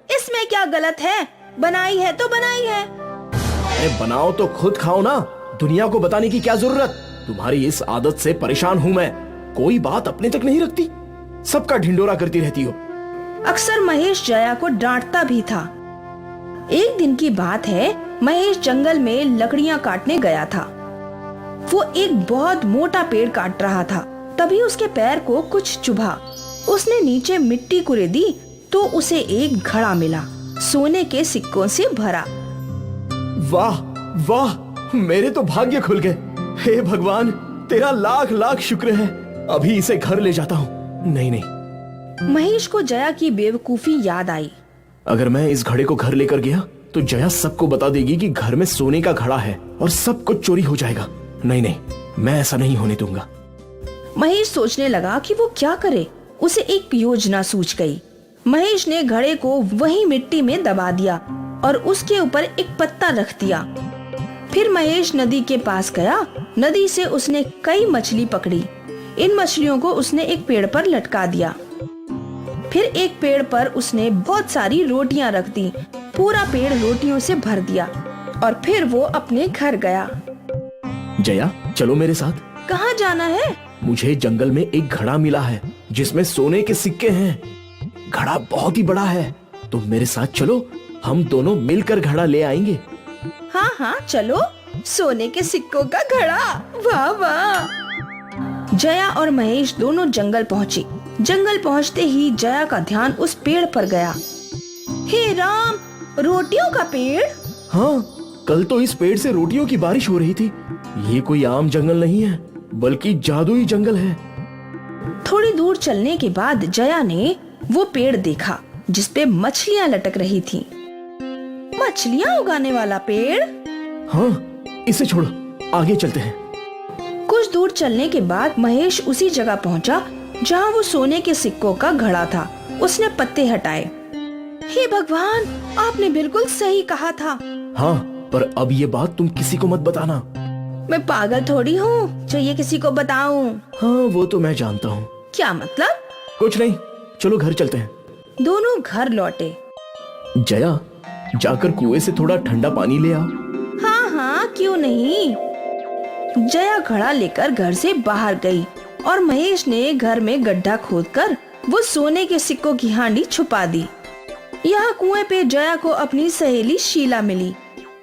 इसमें क्या गलत है? बनाई है तो बनाई है। अरे बनाओ तो खुद खाओ ना, दुनिया को बताने की क्या जरूरत? तुम्हारी इस आदत से परेशान हूँ मैं। कोई बात अपने तक नहीं रखती, सबका ढिंडोरा करती रहती हो। अक्सर महेश जया को डांटता भी था। एक दिन की बात है, महेश जंगल में लकड़ियां काटने गया था। वो एक बहुत मोटा पेड़ काट रहा था। तभी उसके पैर को कुछ चुभा। उसने नीचे मिट्टी कुरेदी तो उसे एक घड़ा मिला, सोने के सिक्कों से भरा। वाह वाह, मेरे तो भाग्य खुल गए। हे भगवान, तेरा लाख लाख शुक्र है। अभी इसे घर ले जाता हूँ। नहीं नहीं। महेश को जया की बेवकूफी याद आई। अगर मैं इस घड़े को घर लेकर गया तो जया सबको बता देगी कि घर में सोने का घड़ा है और सब कुछ चोरी हो जाएगा। नहीं नहीं, मैं ऐसा नहीं होने दूंगा। महेश सोचने लगा कि वो क्या करे। उसे एक योजना सूझ गई। महेश ने घड़े को वहीं मिट्टी में दबा दिया और उसके ऊपर एक पत्ता रख दिया। फिर महेश नदी के पास गया। नदी से उसने कई मछली पकड़ी। इन मछलियों को उसने एक पेड़ पर लटका दिया। फिर एक पेड़ पर उसने बहुत सारी रोटियां रख दी। पूरा पेड़ रोटियों से भर दिया और फिर वो अपने घर गया। जया, चलो मेरे साथ। कहाँ जाना है? मुझे जंगल में एक घड़ा मिला है जिसमें सोने के सिक्के हैं। घड़ा बहुत ही बड़ा है, तुम मेरे साथ चलो, हम दोनों मिलकर घड़ा ले आएंगे। हाँ हाँ चलो। सोने के सिक्कों का घड़ा, वाह वाह। जया और महेश दोनों जंगल पहुँचे। जंगल पहुँचते ही जया का ध्यान उस पेड़ पर गया। हे राम, रोटियों का पेड़! हाँ, कल तो इस पेड़ से रोटियों की बारिश हो रही थी। ये कोई आम जंगल नहीं है, बल्कि जादुई जंगल है। थोड़ी दूर चलने के बाद जया ने वो पेड़ देखा जिसपे मछलियाँ लटक रही थीं। मछलियाँ उगाने वाला पेड़? हाँ, इसे छोड़ो, आगे चलते हैं। कुछ दूर चलने के बाद महेश उसी जगह पहुंचा जहां वो सोने के सिक्कों का घड़ा था। उसने पत्ते हटाए। हे भगवान, आपने बिल्कुल सही कहा था। हाँ, पर अब ये बात तुम किसी को मत बताना। मैं पागल थोड़ी हूँ जो ये किसी को बताऊं। हाँ, वो तो मैं जानता हूँ। क्या मतलब? कुछ नहीं, चलो घर चलते हैं। दोनों घर लौटे। जया, जाकर कुएं से थोड़ा ठंडा पानी ले आओ। हाँ हाँ, क्यों नहीं। जया घड़ा लेकर घर से बाहर गई और महेश ने घर में गड्ढा खोदकर वो सोने के सिक्कों की हांडी छुपा दी। यहाँ कुएं पे जया को अपनी सहेली शीला मिली।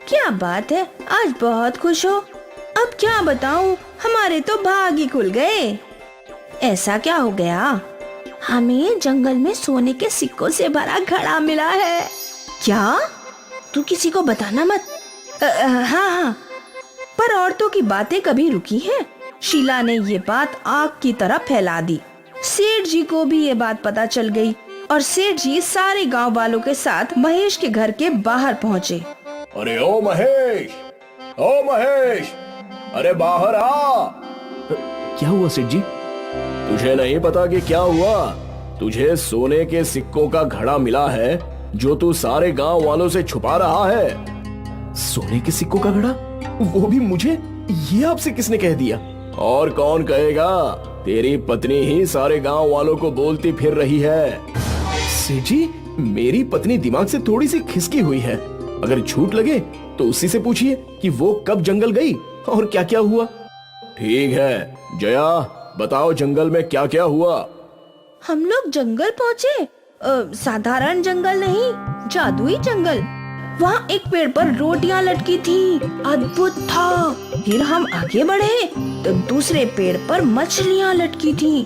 क्या बात है, आज बहुत खुश हो। अब क्या बताऊं, हमारे तो भाग ही खुल गए। ऐसा क्या हो गया? हमें जंगल में सोने के सिक्कों से भरा घड़ा मिला है। क्या? तू किसी को बताना मत। हाँ, पर औरतों की बातें कभी रुकी हैं? शीला ने ये बात आग की तरह फैला दी। सेठ जी को भी ये बात पता चल गई और सेठ जी सारे गांव वालों के साथ महेश के घर के बाहर पहुँचे। अरे ओ महेश, ओ महेश, अरे बाहर आ। क्या हुआ सेठ जी? तुझे नहीं पता कि क्या हुआ? तुझे सोने के सिक्कों का घड़ा मिला है जो तू सारे गांव वालों से छुपा रहा है। सोने के सिक्कों का घड़ा? वो भी मुझे? ये आपसे किसने कह दिया? और कौन कहेगा? तेरी पत्नी ही सारे गांव वालों को बोलती फिर रही है। सेठ जी, मेरी पत्नी दिमाग से थोड़ी सी खिसकी हुई है। अगर झूठ लगे तो उसी से पूछिए कि वो कब जंगल गई और क्या क्या हुआ। ठीक है जया, बताओ जंगल में क्या क्या हुआ? हम लोग जंगल पहुँचे। साधारण जंगल नहीं, जादुई जंगल। वहाँ एक पेड़ पर रोटियां लटकी थी, अद्भुत था। फिर हम आगे बढ़े तो दूसरे पेड़ पर मछलियाँ लटकी थी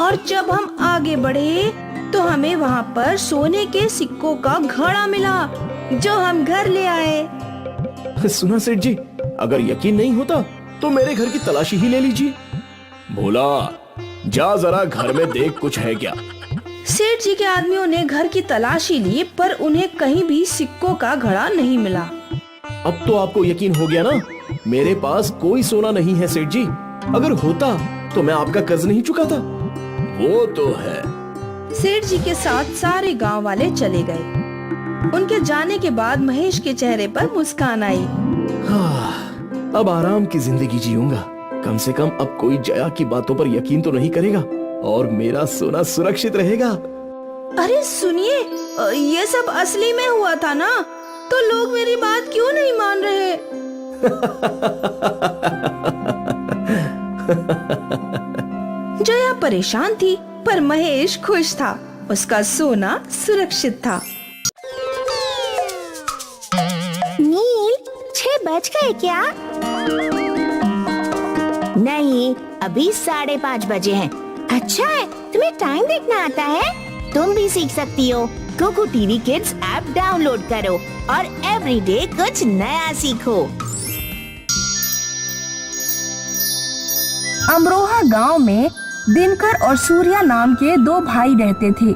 और जब हम आगे बढ़े तो हमें वहाँ पर सोने के सिक्कों का घड़ा मिला जो हम घर ले आए। सुना सेठ जी, अगर यकीन नहीं होता तो मेरे घर की तलाशी ही ले लीजिए। भोला, जा जरा घर में देख कुछ है क्या। सेठ जी के आदमियों ने घर की तलाशी ली पर उन्हें कहीं भी सिक्कों का घड़ा नहीं मिला। अब तो आपको यकीन हो गया ना? मेरे पास कोई सोना नहीं है सेठ जी। अगर होता तो मैं आपका कर्ज नहीं चुकाता। वो तो है। सेठ जी के साथ सारे गांव वाले चले गए। उनके जाने के बाद महेश के चेहरे पर मुस्कान आई। अब आराम की जिंदगी जीऊंगा। कम से कम अब कोई जया की बातों पर यकीन तो नहीं करेगा और मेरा सोना सुरक्षित रहेगा। अरे सुनिए, ये सब असली में हुआ था ना? तो लोग मेरी बात क्यों नहीं मान रहे? जया परेशान थी पर महेश खुश था। उसका सोना सुरक्षित था। नील, 6 बज गए क्या? नहीं, अभी 5:30 बजे हैं। अच्छा है, तुम्हें टाइम देखना आता है? तुम भी सीख सकती हो। KooKoo TV kids app download करो और एवरीडे कुछ नया सीखो। अमरोहा गांव में दिनकर और सूर्या नाम के 2 भाई रहते थे।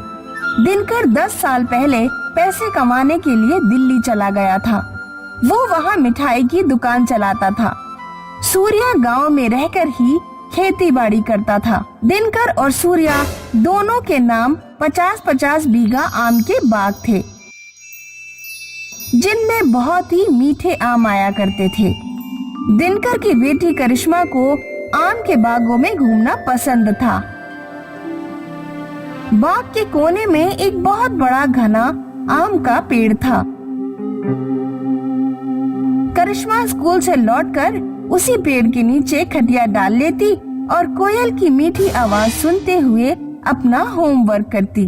दिनकर 10 साल पहले पैसे कमाने के लिए दिल्ली चला गया था। वो वहाँ मिठाई की दुकान चलाता था। सूर्या गांव में रहकर ही खेती बाड़ी करता था। दिनकर और सूर्या दोनों के नाम 50-50 बीघा आम के बाग थे, जिनमें बहुत ही मीठे आम आया करते थे। दिनकर की बेटी करिश्मा को आम के बागों में घूमना पसंद था। बाग के कोने में एक बहुत बड़ा घना आम का पेड़ था। करिश्मा स्कूल से लौटकर उसी पेड़ के नीचे खटिया डाल लेती और कोयल की मीठी आवाज सुनते हुए अपना होमवर्क करती।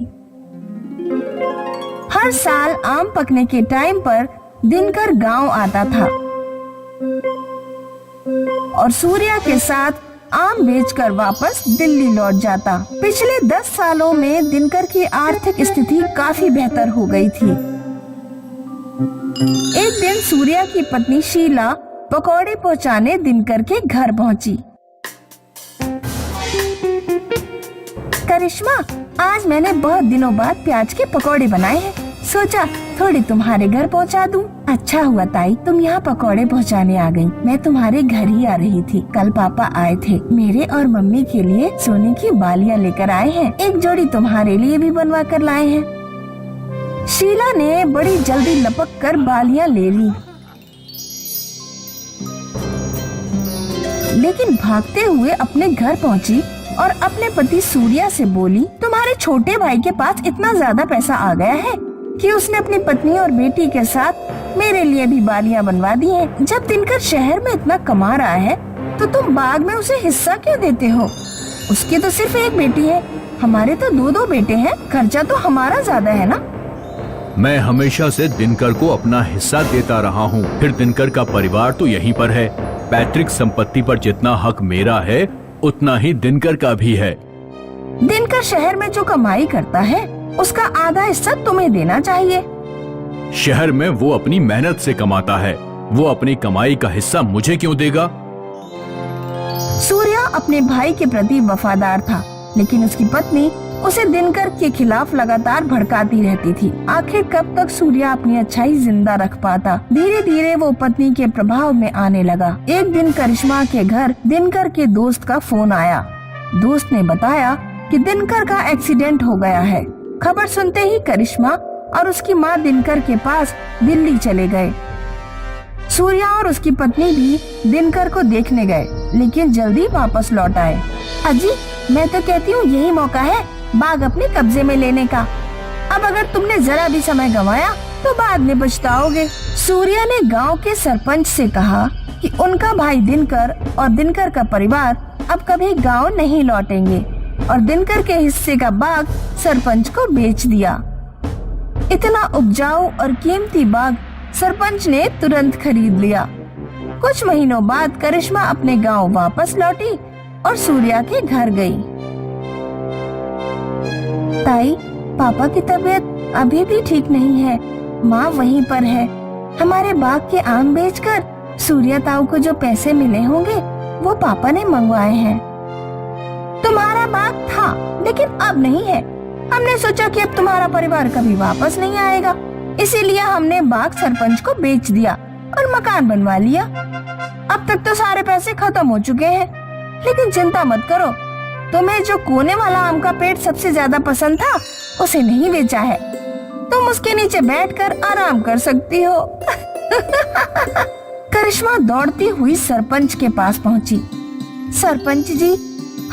हर साल आम पकने के टाइम पर दिनकर गांव आता था और सूर्या के साथ आम बेचकर वापस दिल्ली लौट जाता। पिछले 10 सालों में दिनकर की आर्थिक स्थिति काफी बेहतर हो गई थी। एक दिन सूर्या की पत्नी शीला पकौड़े पहुंचाने दिनकर के घर पहुंची। करिश्मा, आज मैंने बहुत दिनों बाद प्याज के पकौड़े बनाए हैं। सोचा थोड़ी तुम्हारे घर पहुंचा दूं। अच्छा हुआ ताई, तुम यहाँ पकौड़े पहुंचाने आ गई। मैं तुम्हारे घर ही आ रही थी। कल पापा आए थे। मेरे और मम्मी के लिए सोने की बालियां लेकर आए हैं। एक जोड़ी तुम्हारे लिए भी बनवा कर लाए हैं। शीला ने बड़ी जल्दी लपक कर बालियां ले ली, लेकिन भागते हुए अपने घर पहुंची और अपने पति सूर्या से बोली, तुम्हारे छोटे भाई के पास इतना ज्यादा पैसा आ गया है कि उसने अपनी पत्नी और बेटी के साथ मेरे लिए भी बालियां बनवा दी हैं। जब दिनकर शहर में इतना कमा रहा है तो तुम बाग में उसे हिस्सा क्यों देते हो? उसकी तो सिर्फ एक बेटी है, हमारे तो दो बेटे हैं, खर्चा तो हमारा ज्यादा है ना। मैं हमेशा से दिनकर को अपना हिस्सा देता रहा हूँ। फिर दिनकर का परिवार तो यहीं पर है। पैतृक संपत्ति पर जितना हक मेरा है उतना ही दिनकर का भी है। दिनकर शहर में जो कमाई करता है उसका आधा हिस्सा तुम्हें देना चाहिए। शहर में वो अपनी मेहनत से कमाता है, वो अपनी कमाई का हिस्सा मुझे क्यों देगा? सूर्या अपने भाई के प्रति वफादार था, लेकिन उसकी पत्नी उसे दिनकर के खिलाफ लगातार भड़काती रहती थी। आखिर कब तक सूर्या अपनी अच्छाई जिंदा रख पाता? धीरे धीरे वो पत्नी के प्रभाव में आने लगा। एक दिन करिश्मा के घर दिनकर के दोस्त का फोन आया। दोस्त ने बताया कि दिनकर का एक्सीडेंट हो गया है। खबर सुनते ही करिश्मा और उसकी माँ दिनकर के पास दिल्ली चले गए। सूर्या और उसकी पत्नी भी दिनकर को देखने गए, लेकिन जल्दी वापस लौट आए। अजी, मैं तो कहती हूँ यही मौका है बाग अपने कब्जे में लेने का। अब अगर तुमने जरा भी समय गंवाया तो बाद में पछताओगे। सूर्या ने गांव के सरपंच से कहा कि उनका भाई दिनकर और दिनकर का परिवार अब कभी गांव नहीं लौटेंगे, और दिनकर के हिस्से का बाग सरपंच को बेच दिया। इतना उपजाऊ और कीमती बाग सरपंच ने तुरंत खरीद लिया। कुछ महीनों बाद करिश्मा अपने गांव वापस लौटी और सूर्या के घर गई। ताई, पापा की तबीयत अभी भी ठीक नहीं है। माँ वहीं पर है। हमारे बाग के आम बेचकर सूर्या ताऊ को जो पैसे मिले होंगे वो पापा ने मंगवाए हैं। तुम्हारा बाग था लेकिन अब नहीं है। हमने सोचा कि अब तुम्हारा परिवार कभी वापस नहीं आएगा, इसीलिए हमने बाग सरपंच को बेच दिया और मकान बनवा लिया। अब तक तो सारे पैसे खत्म हो चुके हैं, लेकिन चिंता मत करो, तुम्हें जो कोने वाला आम का पेड़ सबसे ज्यादा पसंद था उसे नहीं बेचा है। तुम उसके नीचे बैठकर आराम कर सकती हो। करिश्मा दौड़ती हुई सरपंच के पास पहुंची। सरपंच जी,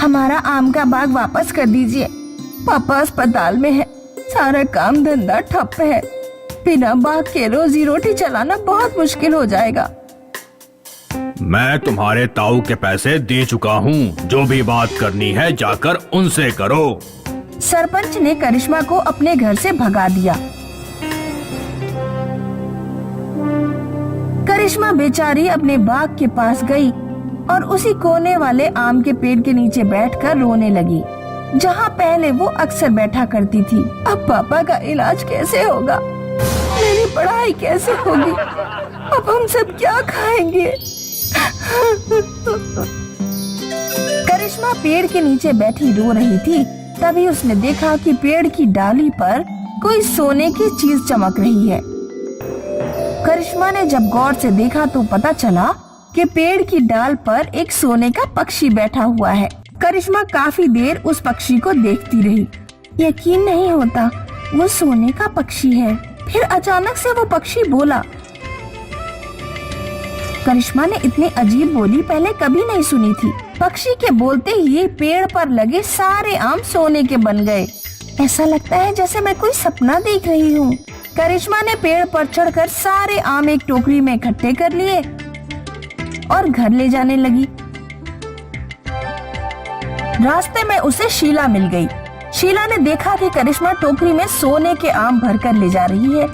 हमारा आम का बाग वापस कर दीजिए। पापा अस्पताल में है, सारा काम धंधा ठप है। बिना बाग के रोजी रोटी चलाना बहुत मुश्किल हो जाएगा। मैं तुम्हारे ताऊ के पैसे दे चुका हूँ, जो भी बात करनी है जाकर उनसे करो। सरपंच ने करिश्मा को अपने घर से भगा दिया। करिश्मा बेचारी अपने बाग के पास गई और उसी कोने वाले आम के पेड़ के नीचे बैठकर रोने लगी, जहाँ पहले वो अक्सर बैठा करती थी। अब पापा का इलाज कैसे होगा? मेरी पढ़ाई कैसे होगी? अब हम सब क्या खाएंगे? करिश्मा पेड़ के नीचे बैठी रो रही थी। तभी उसने देखा कि पेड़ की डाली पर कोई सोने की चीज चमक रही है। करिश्मा ने जब गौर से देखा तो पता चला कि पेड़ की डाल पर एक सोने का पक्षी बैठा हुआ है। करिश्मा काफी देर उस पक्षी को देखती रही। यकीन नहीं होता वो सोने का पक्षी है। फिर अचानक से वो पक्षी बोला। करिश्मा ने इतनी अजीब बोली पहले कभी नहीं सुनी थी। पक्षी के बोलते ही पेड़ पर लगे सारे आम सोने के बन गए। ऐसा लगता है जैसे मैं कोई सपना देख रही हूँ। करिश्मा ने पेड़ पर चढ़कर सारे आम एक टोकरी में इकट्ठे कर लिए और घर ले जाने लगी। रास्ते में उसे शीला मिल गई। शीला ने देखा कि करिश्मा टोकरी में सोने के आम भरकर ले जा रही है।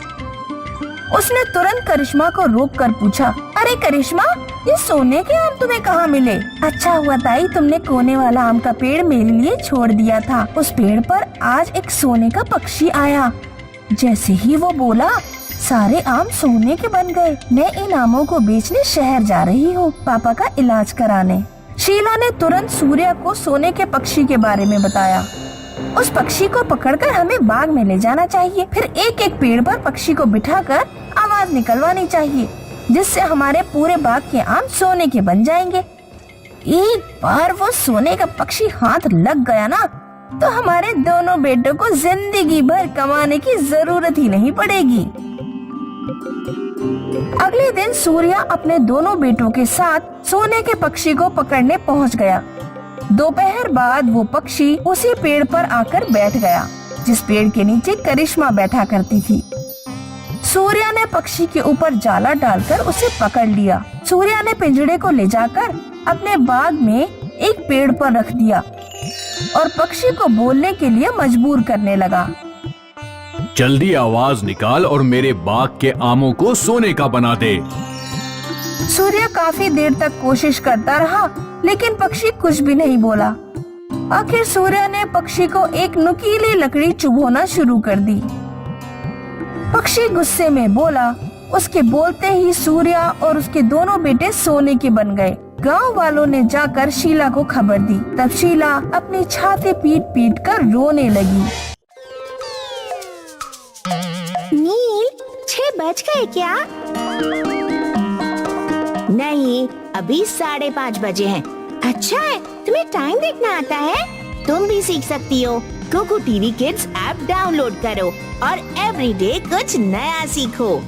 उसने तुरंत करिश्मा को रोककर पूछा, अरे करिश्मा, ये सोने के आम तुम्हें कहाँ मिले? अच्छा हुआ ताई तुमने कोने वाला आम का पेड़ मेरे लिए छोड़ दिया था। उस पेड़ पर आज एक सोने का पक्षी आया। जैसे ही वो बोला सारे आम सोने के बन गए। मैं इन आमों को बेचने शहर जा रही हूँ, पापा का इलाज कराने। शीला ने तुरंत सूर्या को सोने के पक्षी के बारे में बताया। उस पक्षी को पकड़कर हमें बाग में ले जाना चाहिए। फिर एक एक पेड़ पर पक्षी को बिठाकर आवाज निकलवानी चाहिए, जिससे हमारे पूरे बाग के आम सोने के बन जाएंगे। एक बार वो सोने का पक्षी हाथ लग गया ना, तो हमारे दोनों बेटों को जिंदगी भर कमाने की जरूरत ही नहीं पड़ेगी। अगले दिन सूर्या अपने दोनों बेटों के साथ सोने के पक्षी को पकड़ने पहुंच गया। दोपहर बाद वो पक्षी उसी पेड़ पर आकर बैठ गया, जिस पेड़ के नीचे करिश्मा बैठा करती थी। सूर्या ने पक्षी के ऊपर जाला डालकर उसे पकड़ लिया। सूर्या ने पिंजड़े को ले जाकर अपने बाग में एक पेड़ पर रख दिया और पक्षी को बोलने के लिए मजबूर करने लगा। जल्दी आवाज निकाल और मेरे बाग के आमों को सोने का बना दे। सूर्य काफी देर तक कोशिश करता रहा, लेकिन पक्षी कुछ भी नहीं बोला। आखिर सूर्य ने पक्षी को एक नुकीली लकड़ी चुभोना शुरू कर दी। पक्षी गुस्से में बोला। उसके बोलते ही सूर्य और उसके दोनों बेटे सोने के बन गए। गांव वालों ने जाकर शीला को खबर दी। तब शीला अपनी छाती पीट पीट कर रोने लगी। नील, 6 बज गए क्या? नहीं, अभी 5:30 बजे हैं। अच्छा है, तुम्हें टाइम देखना आता है? तुम भी सीख सकती हो। Coco TV kids app download करो और एवरीडे कुछ नया सीखो।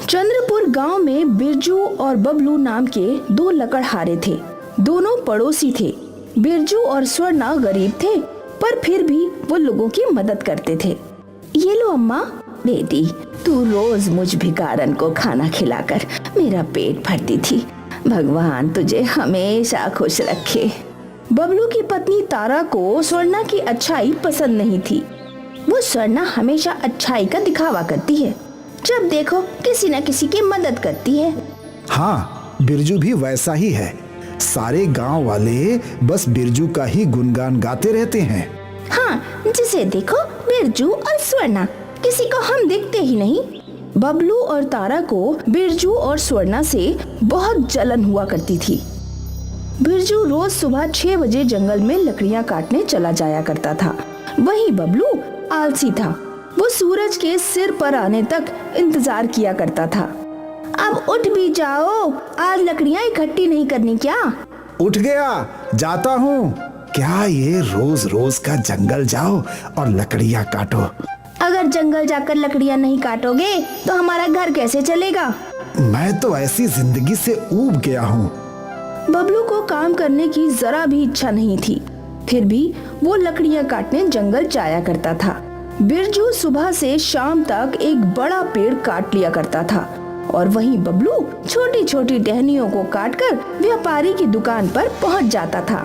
चंद्रपुर गांव में बिरजू और बबलू नाम के 2 लकड़हारे थे। दोनों पड़ोसी थे। बिरजू और स्वर्णा गरीब थे, पर फिर भी वो लोगों की मदद करते थे। ये लो अम्मा। बेटी, तू रोज मुझ भिखारन को खाना खिलाकर मेरा पेट भरती थी। भगवान तुझे हमेशा खुश रखे। बबलू की पत्नी तारा को स्वर्णा की अच्छाई पसंद नहीं थी। वो स्वर्णा हमेशा अच्छाई का दिखावा करती है। जब देखो किसी न किसी की मदद करती है। हाँ, बिरजू भी वैसा ही है। सारे गांव वाले बस बिरजू का ही गुणगान गाते रहते हैं। हाँ, जिसे देखो बिरजू और स्वर्णा, किसी को हम देखते ही नहीं। बबलू और तारा को बिरजू और स्वर्णा से बहुत जलन हुआ करती थी। बिरजू रोज सुबह 6 बजे जंगल में लकड़ियां काटने चला जाया करता था। वहीं बबलू आलसी था। वो सूरज के सिर पर आने तक इंतजार किया करता था। अब उठ भी जाओ, आज लकड़ियां इकट्ठी नहीं करनी क्या? उठ गया, जाता हूँ। क्या ये रोज रोज का जंगल जाओ और लकड़ियाँ काटो? अगर जंगल जाकर लकड़ियां नहीं काटोगे तो हमारा घर कैसे चलेगा? मैं तो ऐसी जिंदगी से ऊब गया हूँ। बबलू को काम करने की जरा भी इच्छा नहीं थी, फिर भी वो लकड़ियां काटने जंगल जाया करता था। बिरजू सुबह से शाम तक एक बड़ा पेड़ काट लिया करता था और वहीं बबलू छोटी छोटी टहनियों को काटकर व्यापारी की दुकान पर पहुंच जाता था।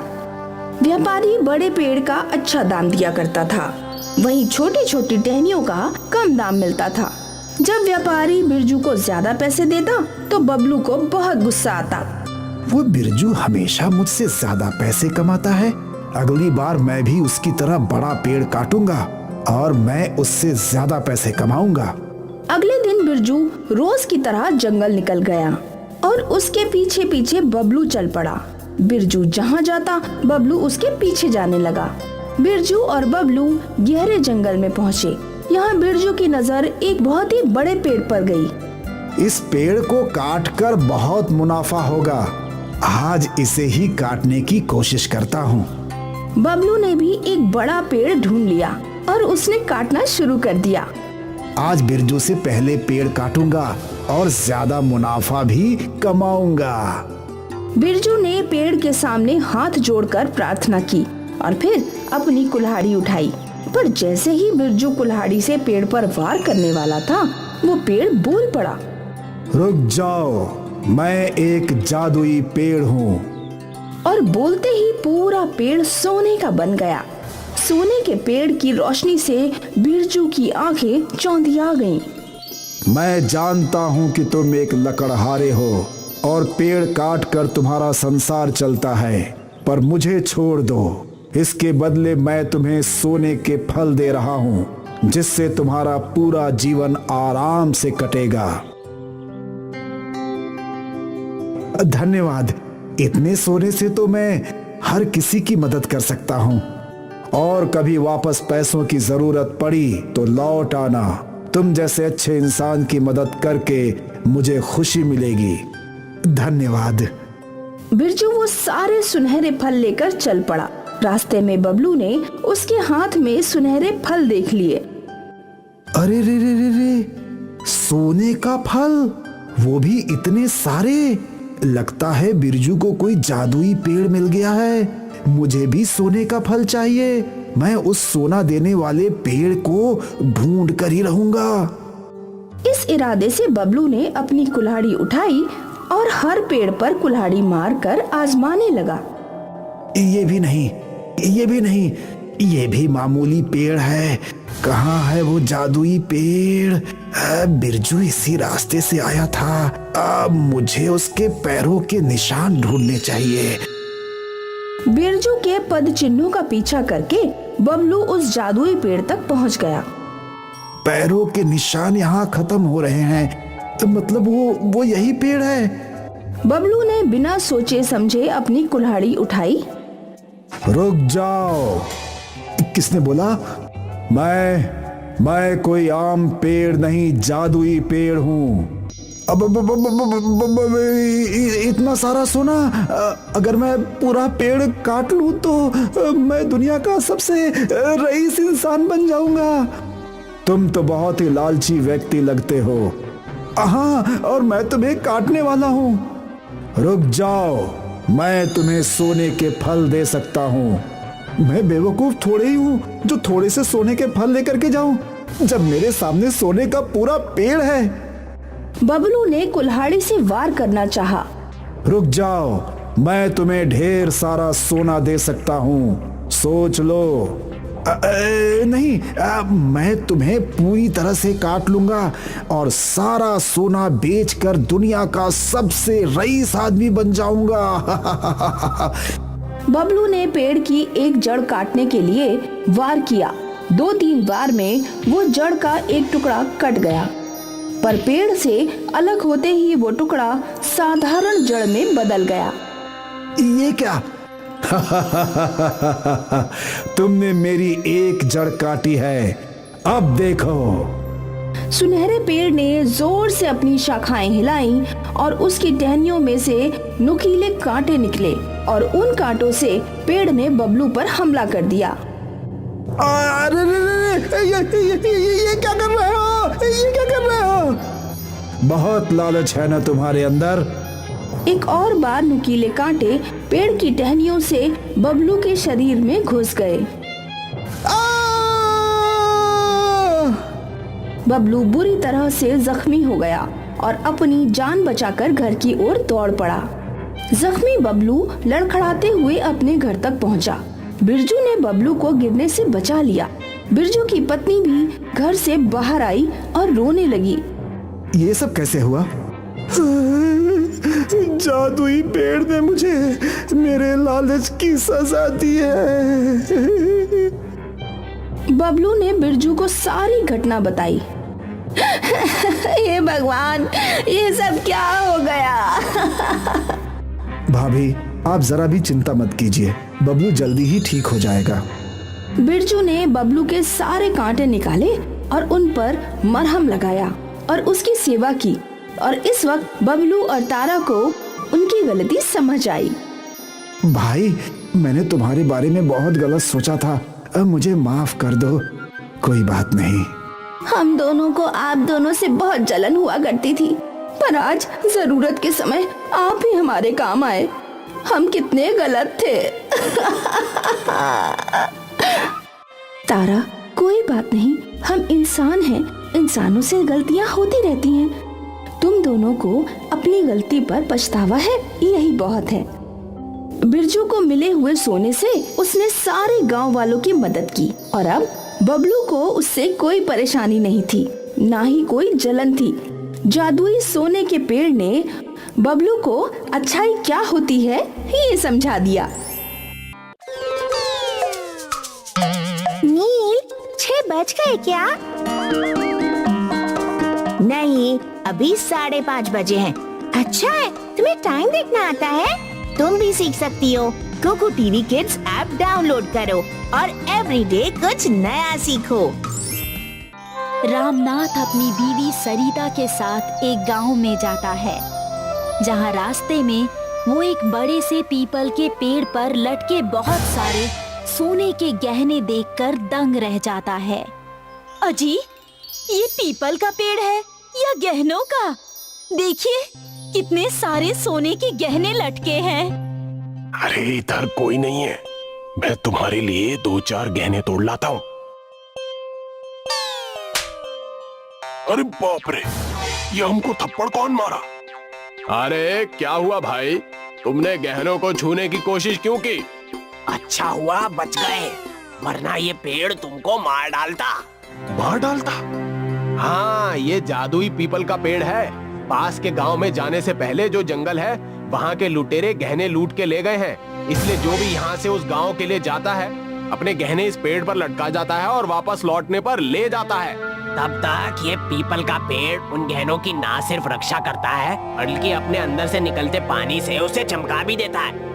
व्यापारी बड़े पेड़ का अच्छा दाम दिया करता था, वहीं छोटी छोटी टहनियों का कम दाम मिलता था। जब व्यापारी बिरजू को ज्यादा पैसे देता तो बबलू को बहुत गुस्सा आता। वो बिरजू हमेशा मुझसे ज्यादा पैसे कमाता है। अगली बार मैं भी उसकी तरह बड़ा पेड़ काटूंगा और मैं उससे ज्यादा पैसे कमाऊंगा। अगले दिन बिरजू रोज की तरह जंगल निकल गया और उसके पीछे पीछे बबलू चल पड़ा। बिरजू जहाँ जाता बबलू उसके पीछे जाने लगा। बिरजू और बबलू गहरे जंगल में पहुँचे। यहाँ बिरजू की नजर एक बहुत ही बड़े पेड़ पर गई। इस पेड़ को काटकर बहुत मुनाफा होगा। आज इसे ही काटने की कोशिश करता हूँ। बबलू ने भी एक बड़ा पेड़ ढूंढ लिया और उसने काटना शुरू कर दिया। आज बिरजू से पहले पेड़ काटूंगा और ज्यादा मुनाफा भी कमाऊंगा। बिरजू ने पेड़ के सामने हाथ जोड़कर प्रार्थना की और फिर अपनी कुल्हाड़ी उठाई। पर जैसे ही बिरजू कुल्हाड़ी से पेड़ पर वार करने वाला था, वो पेड़ बोल पड़ा। रुक जाओ, मैं एक जादुई पेड़ हूँ। और बोलते ही पूरा पेड़ सोने का बन गया। सोने के पेड़ की रोशनी से बिरजू की आंखें चौंधिया गईं। मैं जानता हूँ कि तुम एक लकड़हारे हो और पेड़ काट कर तुम्हारा संसार चलता है, पर मुझे छोड़ दो। इसके बदले मैं तुम्हें सोने के फल दे रहा हूँ, जिससे तुम्हारा पूरा जीवन आराम से कटेगा। धन्यवाद। इतने सोने से तो मैं हर किसी की मदद कर सकता हूँ, और कभी वापस पैसों की जरूरत पड़ी तो लौट आना। तुम जैसे अच्छे इंसान की मदद करके मुझे खुशी मिलेगी। धन्यवाद। बिरजू वो सारे सुनहरे फल लेकर चल पड़ा। रास्ते में बबलू ने उसके हाथ में सुनहरे फल देख लिए। अरे रे रे रे रे, सोने का फल, वो भी इतने सारे। लगता है बिरजू को कोई जादुई पेड़ मिल गया है। मुझे भी सोने का फल चाहिए। मैं उस सोना देने वाले पेड़ को ढूंढ कर ही रहूंगा। इस इरादे से बबलू ने अपनी कुल्हाड़ी उठाई और हर पेड़ पर कुल्हाड़ी मारकर आजमाने लगा। ये भी नहीं, ये भी नहीं, ये भी मामूली पेड़ है। कहाँ है वो जादुई पेड़? बिरजू इसी रास्ते से आया था। अब मुझे उसके पैरों के निशान ढूंढने चाहिए। बिरजू के पद चिन्हों का पीछा करके बबलू उस जादुई पेड़ तक पहुंच गया। पैरों के निशान यहाँ खत्म हो रहे हैं, तो मतलब वो यही पेड़ है। बबलू ने बिना सोचे समझे अपनी कुल्हाड़ी उठाई। रुक जाओ, किसने बोला? मैं कोई आम पेड़ नहीं, जादुई पेड़ हूँ। अब इतना सारा सोना, अगर मैं पूरा पेड़ काट लूं तो मैं दुनिया का सबसे रईस इंसान बन जाऊंगा। तुम तो बहुत ही लालची व्यक्ति लगते हो। हाँ, और मैं तुम्हें काटने वाला हूँ। रुक जाओ, मैं तुम्हें सोने के फल दे सकता हूँ। मैं बेवकूफ थोड़े ही हूँ जो थोड़े से सोने के फल लेकर के जाऊं, जब मेरे सामने सोने का पूरा पेड़ है। बबलू ने कुल्हाड़ी से वार करना चाहा। रुक जाओ, मैं तुम्हें ढेर सारा सोना दे सकता हूँ, सोच लो। नहीं, मैं तुम्हें पूरी तरह से काट लूंगा और सारा सोना बेचकर दुनिया का सबसे रईस आदमी बन जाऊंगा। बबलू ने पेड़ की एक जड़ काटने के लिए वार किया। 2-3 बार में वो जड़ का एक टुकड़ा कट गया, पर पेड़ से अलग होते ही वो टुकड़ा साधारण जड़ में बदल गया। ये क्या? तुमने मेरी एक जड़ काटी है, अब देखो। सुनहरे पेड़ ने जोर से अपनी शाखाएं हिलाईं और उसकी टहनियों में से नुकीले कांटे निकले और उन कांटों से पेड़ ने बबलू पर हमला कर दिया। अरे ये क्या कर रहे हो? ये क्या कर रहे हो? बहुत लालच है ना तुम्हारे अंदर। एक और बार नुकीले कांटे पेड़ की टहनियों से बबलू के शरीर में घुस गए। बबलू बुरी तरह से जख्मी हो गया और अपनी जान बचाकर घर की ओर दौड़ पड़ा। जख्मी बबलू लड़खड़ाते हुए अपने घर तक पहुंचा। बिरजू ने बबलू को गिरने से बचा लिया। बिरजू की पत्नी भी घर से बाहर आई और रोने लगी। ये सब कैसे हुआ? जादुई पेड़ ने मुझे मेरे लालच की सजा दी है। बबलू ने बिरजू को सारी घटना बताई। हे भगवान, ये सब क्या हो गया? भाभी, आप जरा भी चिंता मत कीजिए, बबलू जल्दी ही ठीक हो जाएगा। बिरजू ने बबलू के सारे कांटे निकाले और उन पर मरहम लगाया और उसकी सेवा की। और इस वक्त बबलू और तारा को उनकी गलती समझ आई। भाई, मैंने तुम्हारे बारे में बहुत गलत सोचा था, अब मुझे माफ कर दो। कोई बात नहीं। हम दोनों को आप दोनों से बहुत जलन हुआ करती थी, पर आज जरूरत के समय आप ही हमारे काम आए। हम कितने गलत थे। तारा, कोई बात नहीं, हम इंसान हैं, इंसानों से गलतियां होती रहती हैं। तुम दोनों को अपनी गलती पर पछतावा है, यही बहुत है। बिरजू को मिले हुए सोने से उसने सारे गांव वालों की मदद की और अब बबलू को उससे कोई परेशानी नहीं थी, ना ही कोई जलन थी। जादुई सोने के पेड़ ने बबलू को अच्छाई क्या होती है ये समझा दिया। नील, 6 बज गए क्या? नहीं, अभी 5:30 बजे हैं। अच्छा है, तुम्हें टाइम देखना आता है? तुम भी सीख सकती हो। Coco TV kids app download करो और एवरीडे कुछ नया सीखो। रामनाथ अपनी बीवी सरिता के साथ एक गांव में जाता है, जहां रास्ते में वो एक बड़े से पीपल के पेड़ पर लटके बहुत सारे सोने के गहने देखकर दंग रह जाता है। अजी, ये पीपल का पेड़ है या गहनों का? देखिए, कितने सारे सोने के गहने लटके हैं। अरे इधर कोई नहीं है, मैं तुम्हारे लिए 2-4 गहने तोड़ लाता हूँ। अरे बाप रे, ये हमको थप्पड़ कौन मारा? अरे क्या हुआ भाई, तुमने गहनों को छूने की कोशिश क्यों की? अच्छा हुआ बच गए, वरना ये पेड़ तुमको मार डालता। मार डालता? हाँ, ये जादुई पीपल का पेड़ है। पास के गांव में जाने से पहले जो जंगल है, वहाँ के लुटेरे गहने लूट के ले गए हैं। इसलिए जो भी यहाँ से उस गांव के लिए जाता है, अपने गहने इस पेड़ पर लटका जाता है और वापस लौटने पर ले जाता है। तब तक ये पीपल का पेड़ उन गहनों की ना सिर्फ रक्षा करता है, बल्कि अपने अंदर से निकलते पानी से उसे चमका भी देता है।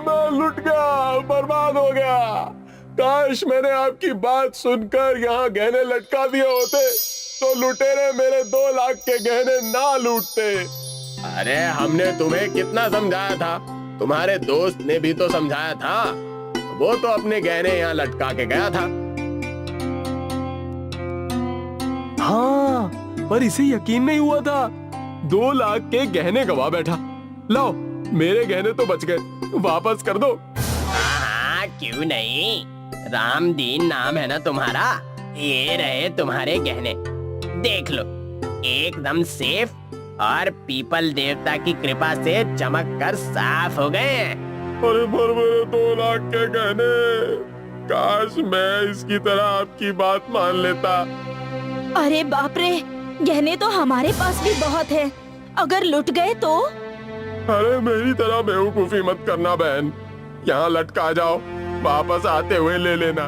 मैं लुट गया, बर्बाद हो गया। काश मैंने आपकी बात सुनकर यहाँ गहने लटका दिए होते, तो लुटेरे मेरे 2 लाख के गहने ना लूटते। अरे हमने तुम्हें कितना समझाया था, तुम्हारे दोस्त ने भी तो समझाया था। वो तो अपने गहने यहाँ लटका के गया था। हाँ, पर इसे यकीन नहीं हुआ था। 2 लाख के गहने गवा बैठा। लाओ, मेरे गहने तो बच गए, वापस कर दो। हाँ, क्यों नहीं, रामदीन नाम है ना तुम्हारा। ये रहे तुम्हारे गहने, देख लो, एकदम सेफ और पीपल देवता की कृपा से चमक कर साफ हो गए हैं। अरे पर मेरे 2 लाख के गहने, काश मैं इसकी तरह आपकी बात मान लेता। अरे बाप रे, गहने तो हमारे पास भी बहुत है, अगर लुट गए तो? अरे मेरी तरह बेवकूफी मत करना बहन, यहाँ लटका जाओ, वापस आते हुए ले लेना।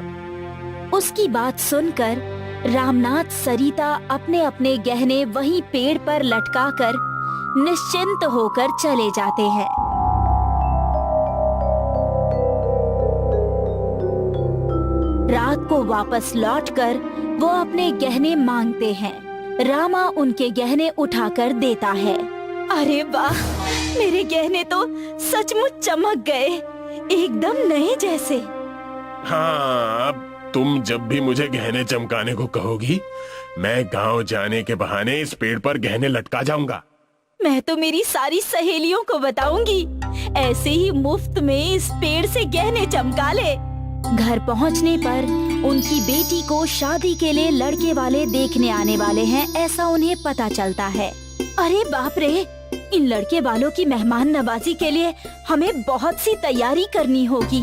उसकी बात सुनकर रामनाथ सरिता अपने अपने गहने वहीं पेड़ पर लटकाकर निश्चिंत होकर चले जाते हैं। रात को वापस लौटकर वो अपने गहने मांगते हैं। रामा उनके गहने उठाकर देता है। अरे वाह, मेरे गहने तो सचमुच चमक गए, एकदम नए जैसे। हाँ, अब तुम जब भी मुझे गहने चमकाने को कहोगी, मैं गांव जाने के बहाने इस पेड़ पर गहने लटका जाऊंगा। मैं तो मेरी सारी सहेलियों को बताऊंगी, ऐसे ही मुफ्त में इस पेड़ से गहने चमका ले। घर पहुंचने पर उनकी बेटी को शादी के लिए लड़के वाले देखने आने वाले हैं, ऐसा उन्हें पता चलता है। अरे बाप रे, इन लड़के वालों की मेहमान नवाजी के लिए हमें बहुत सी तैयारी करनी होगी।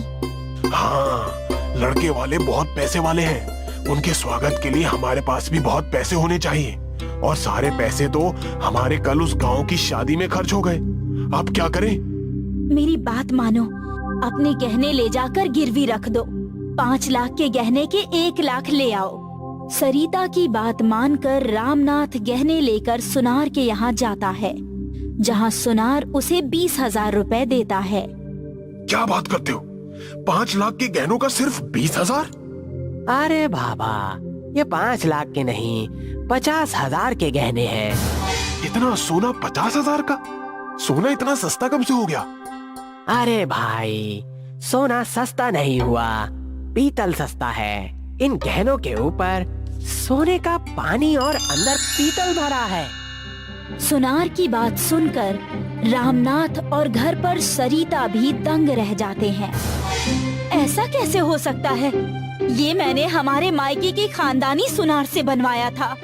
हाँ, लड़के वाले बहुत पैसे वाले हैं, उनके स्वागत के लिए हमारे पास भी बहुत पैसे होने चाहिए, और सारे पैसे तो हमारे कल उस गांव की शादी में खर्च हो गए। अब क्या करें? मेरी बात मानो, अपने गहने ले जाकर गिरवी रख दो। 5 लाख के गहने के 1 लाख ले आओ। सरिता की बात मानकर रामनाथ गहने लेकर सुनार के यहाँ जाता है, जहाँ सुनार उसे 20,000 रुपए देता है। क्या बात करते हो? 5 लाख के गहनों का सिर्फ 20,000? अरे बाबा, ये 5 लाख के नहीं, 50,000 के गहने हैं। इतना सोना 50,000 का? सोना इतना सस्ता कब से हो गया? अरे भाई, सोना सस्ता नहीं हुआ, पीतल सस्ता है। इन गहनों के ऊपर सोने का पानी और अंदर पीतल भरा है। सुनार की बात सुनकर रामनाथ और घर पर सरिता भी दंग रह जाते हैं। ऐसा कैसे हो सकता है? ये मैंने हमारे मायके के खानदानी सुनार से बनवाया था।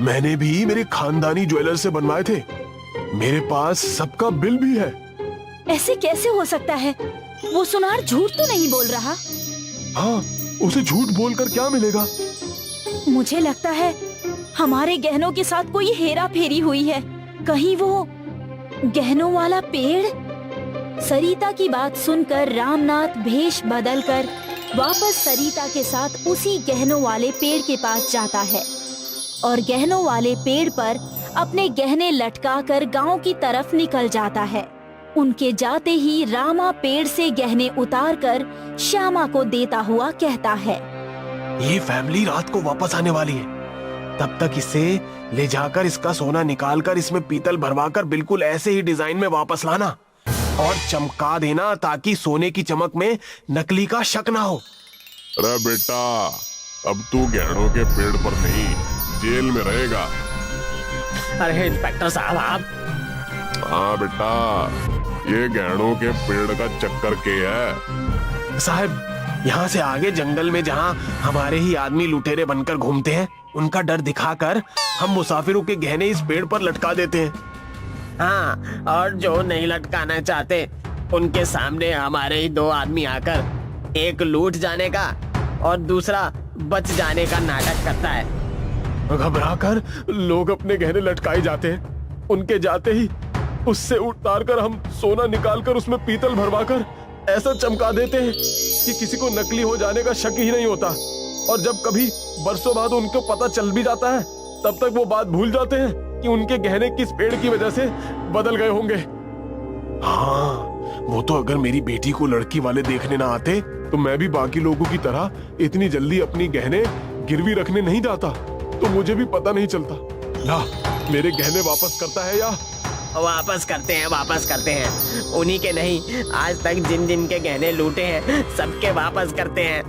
मैंने भी मेरे खानदानी ज्वेलर से बनवाए थे, मेरे पास सबका बिल भी है। ऐसे कैसे हो सकता है? वो सुनार झूठ तो नहीं बोल रहा? हाँ, उसे झूठ बोलकर क्या मिलेगा? मुझे लगता है हमारे गहनों के साथ कोई हेरा फेरी हुई है। कहीं वो गहनों वाला पेड़? सरिता की बात सुनकर रामनाथ भेष बदलकर वापस सरिता के साथ उसी गहनों वाले पेड़ के पास जाता है और गहनों वाले पेड़ पर अपने गहने लटकाकर गांव की तरफ निकल जाता है। उनके जाते ही रामा पेड़ से गहने उतारकर श्यामा को देता हुआ कहता है, ये फैमिली रात को वापस आने वाली है, तब तक इसे ले जाकर इसका सोना निकालकर इसमें पीतल भरवाकर बिल्कुल ऐसे ही डिजाइन में वापस लाना और चमका देना, ताकि सोने की चमक में नकली का शक ना हो। अरे बेटा, अब तू गहनों के पेड़ पर नहीं, जेल में रहेगा। अरे इंस्पेक्टर साहब, आप? हाँ बेटा, ये गहनों के पेड़ का चक्कर क्या है? साहब, यहाँ से आगे जंगल में जहाँ हमारे ही आदमी लुटेरे बनकर घूमते हैं, उनका डर दिखाकर हम मुसाफिरों के गहने इस पेड़ पर लटका देते हैं। हाँ, और जो नहीं लटकाना चाहते उनके सामने हमारे ही 2 आदमी आकर एक लूट जाने का और दूसरा बच जाने का नाटक करता है। घबराकर लोग अपने गहने लटकाए जाते हैं। उनके जाते ही उससे उतार कर हम सोना निकालकर उसमें पीतल भरवाकर ऐसा चमका देते हैं कि किसी को नकली हो जाने का शक ही नहीं होता। और जब कभी बरसों बाद उनको पता चल भी जाता है तब तक वो बात भूल जाते हैं कि उनके गहने किस पेड़ की वजह से बदल गए होंगे। हाँ, वो तो अगर मेरी बेटी को लड़की वाले देखने ना आते तो मैं भी बाकी लोगों की तरह इतनी जल्दी अपनी गहने गिरवी रखने नहीं जाता, तो मुझे भी पता नहीं चलता। ला, मेरे गहने वापस करता है या? वापस करते हैं। उन्हीं के नहीं, आज तक जिन जिन के गहने लूटे हैं सबके वापस करते हैं।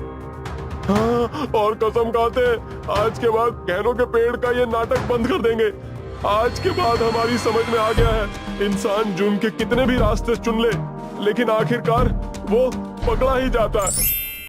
हाँ, और कसम खाते हैं आज के बाद गहनों के पेड़ का ये नाटक बंद कर देंगे। आज के बाद हमारी समझ में आ गया है, इंसान जुर्म के कितने भी रास्ते चुन ले लेकिन आखिरकार वो पकड़ा ही जाता है।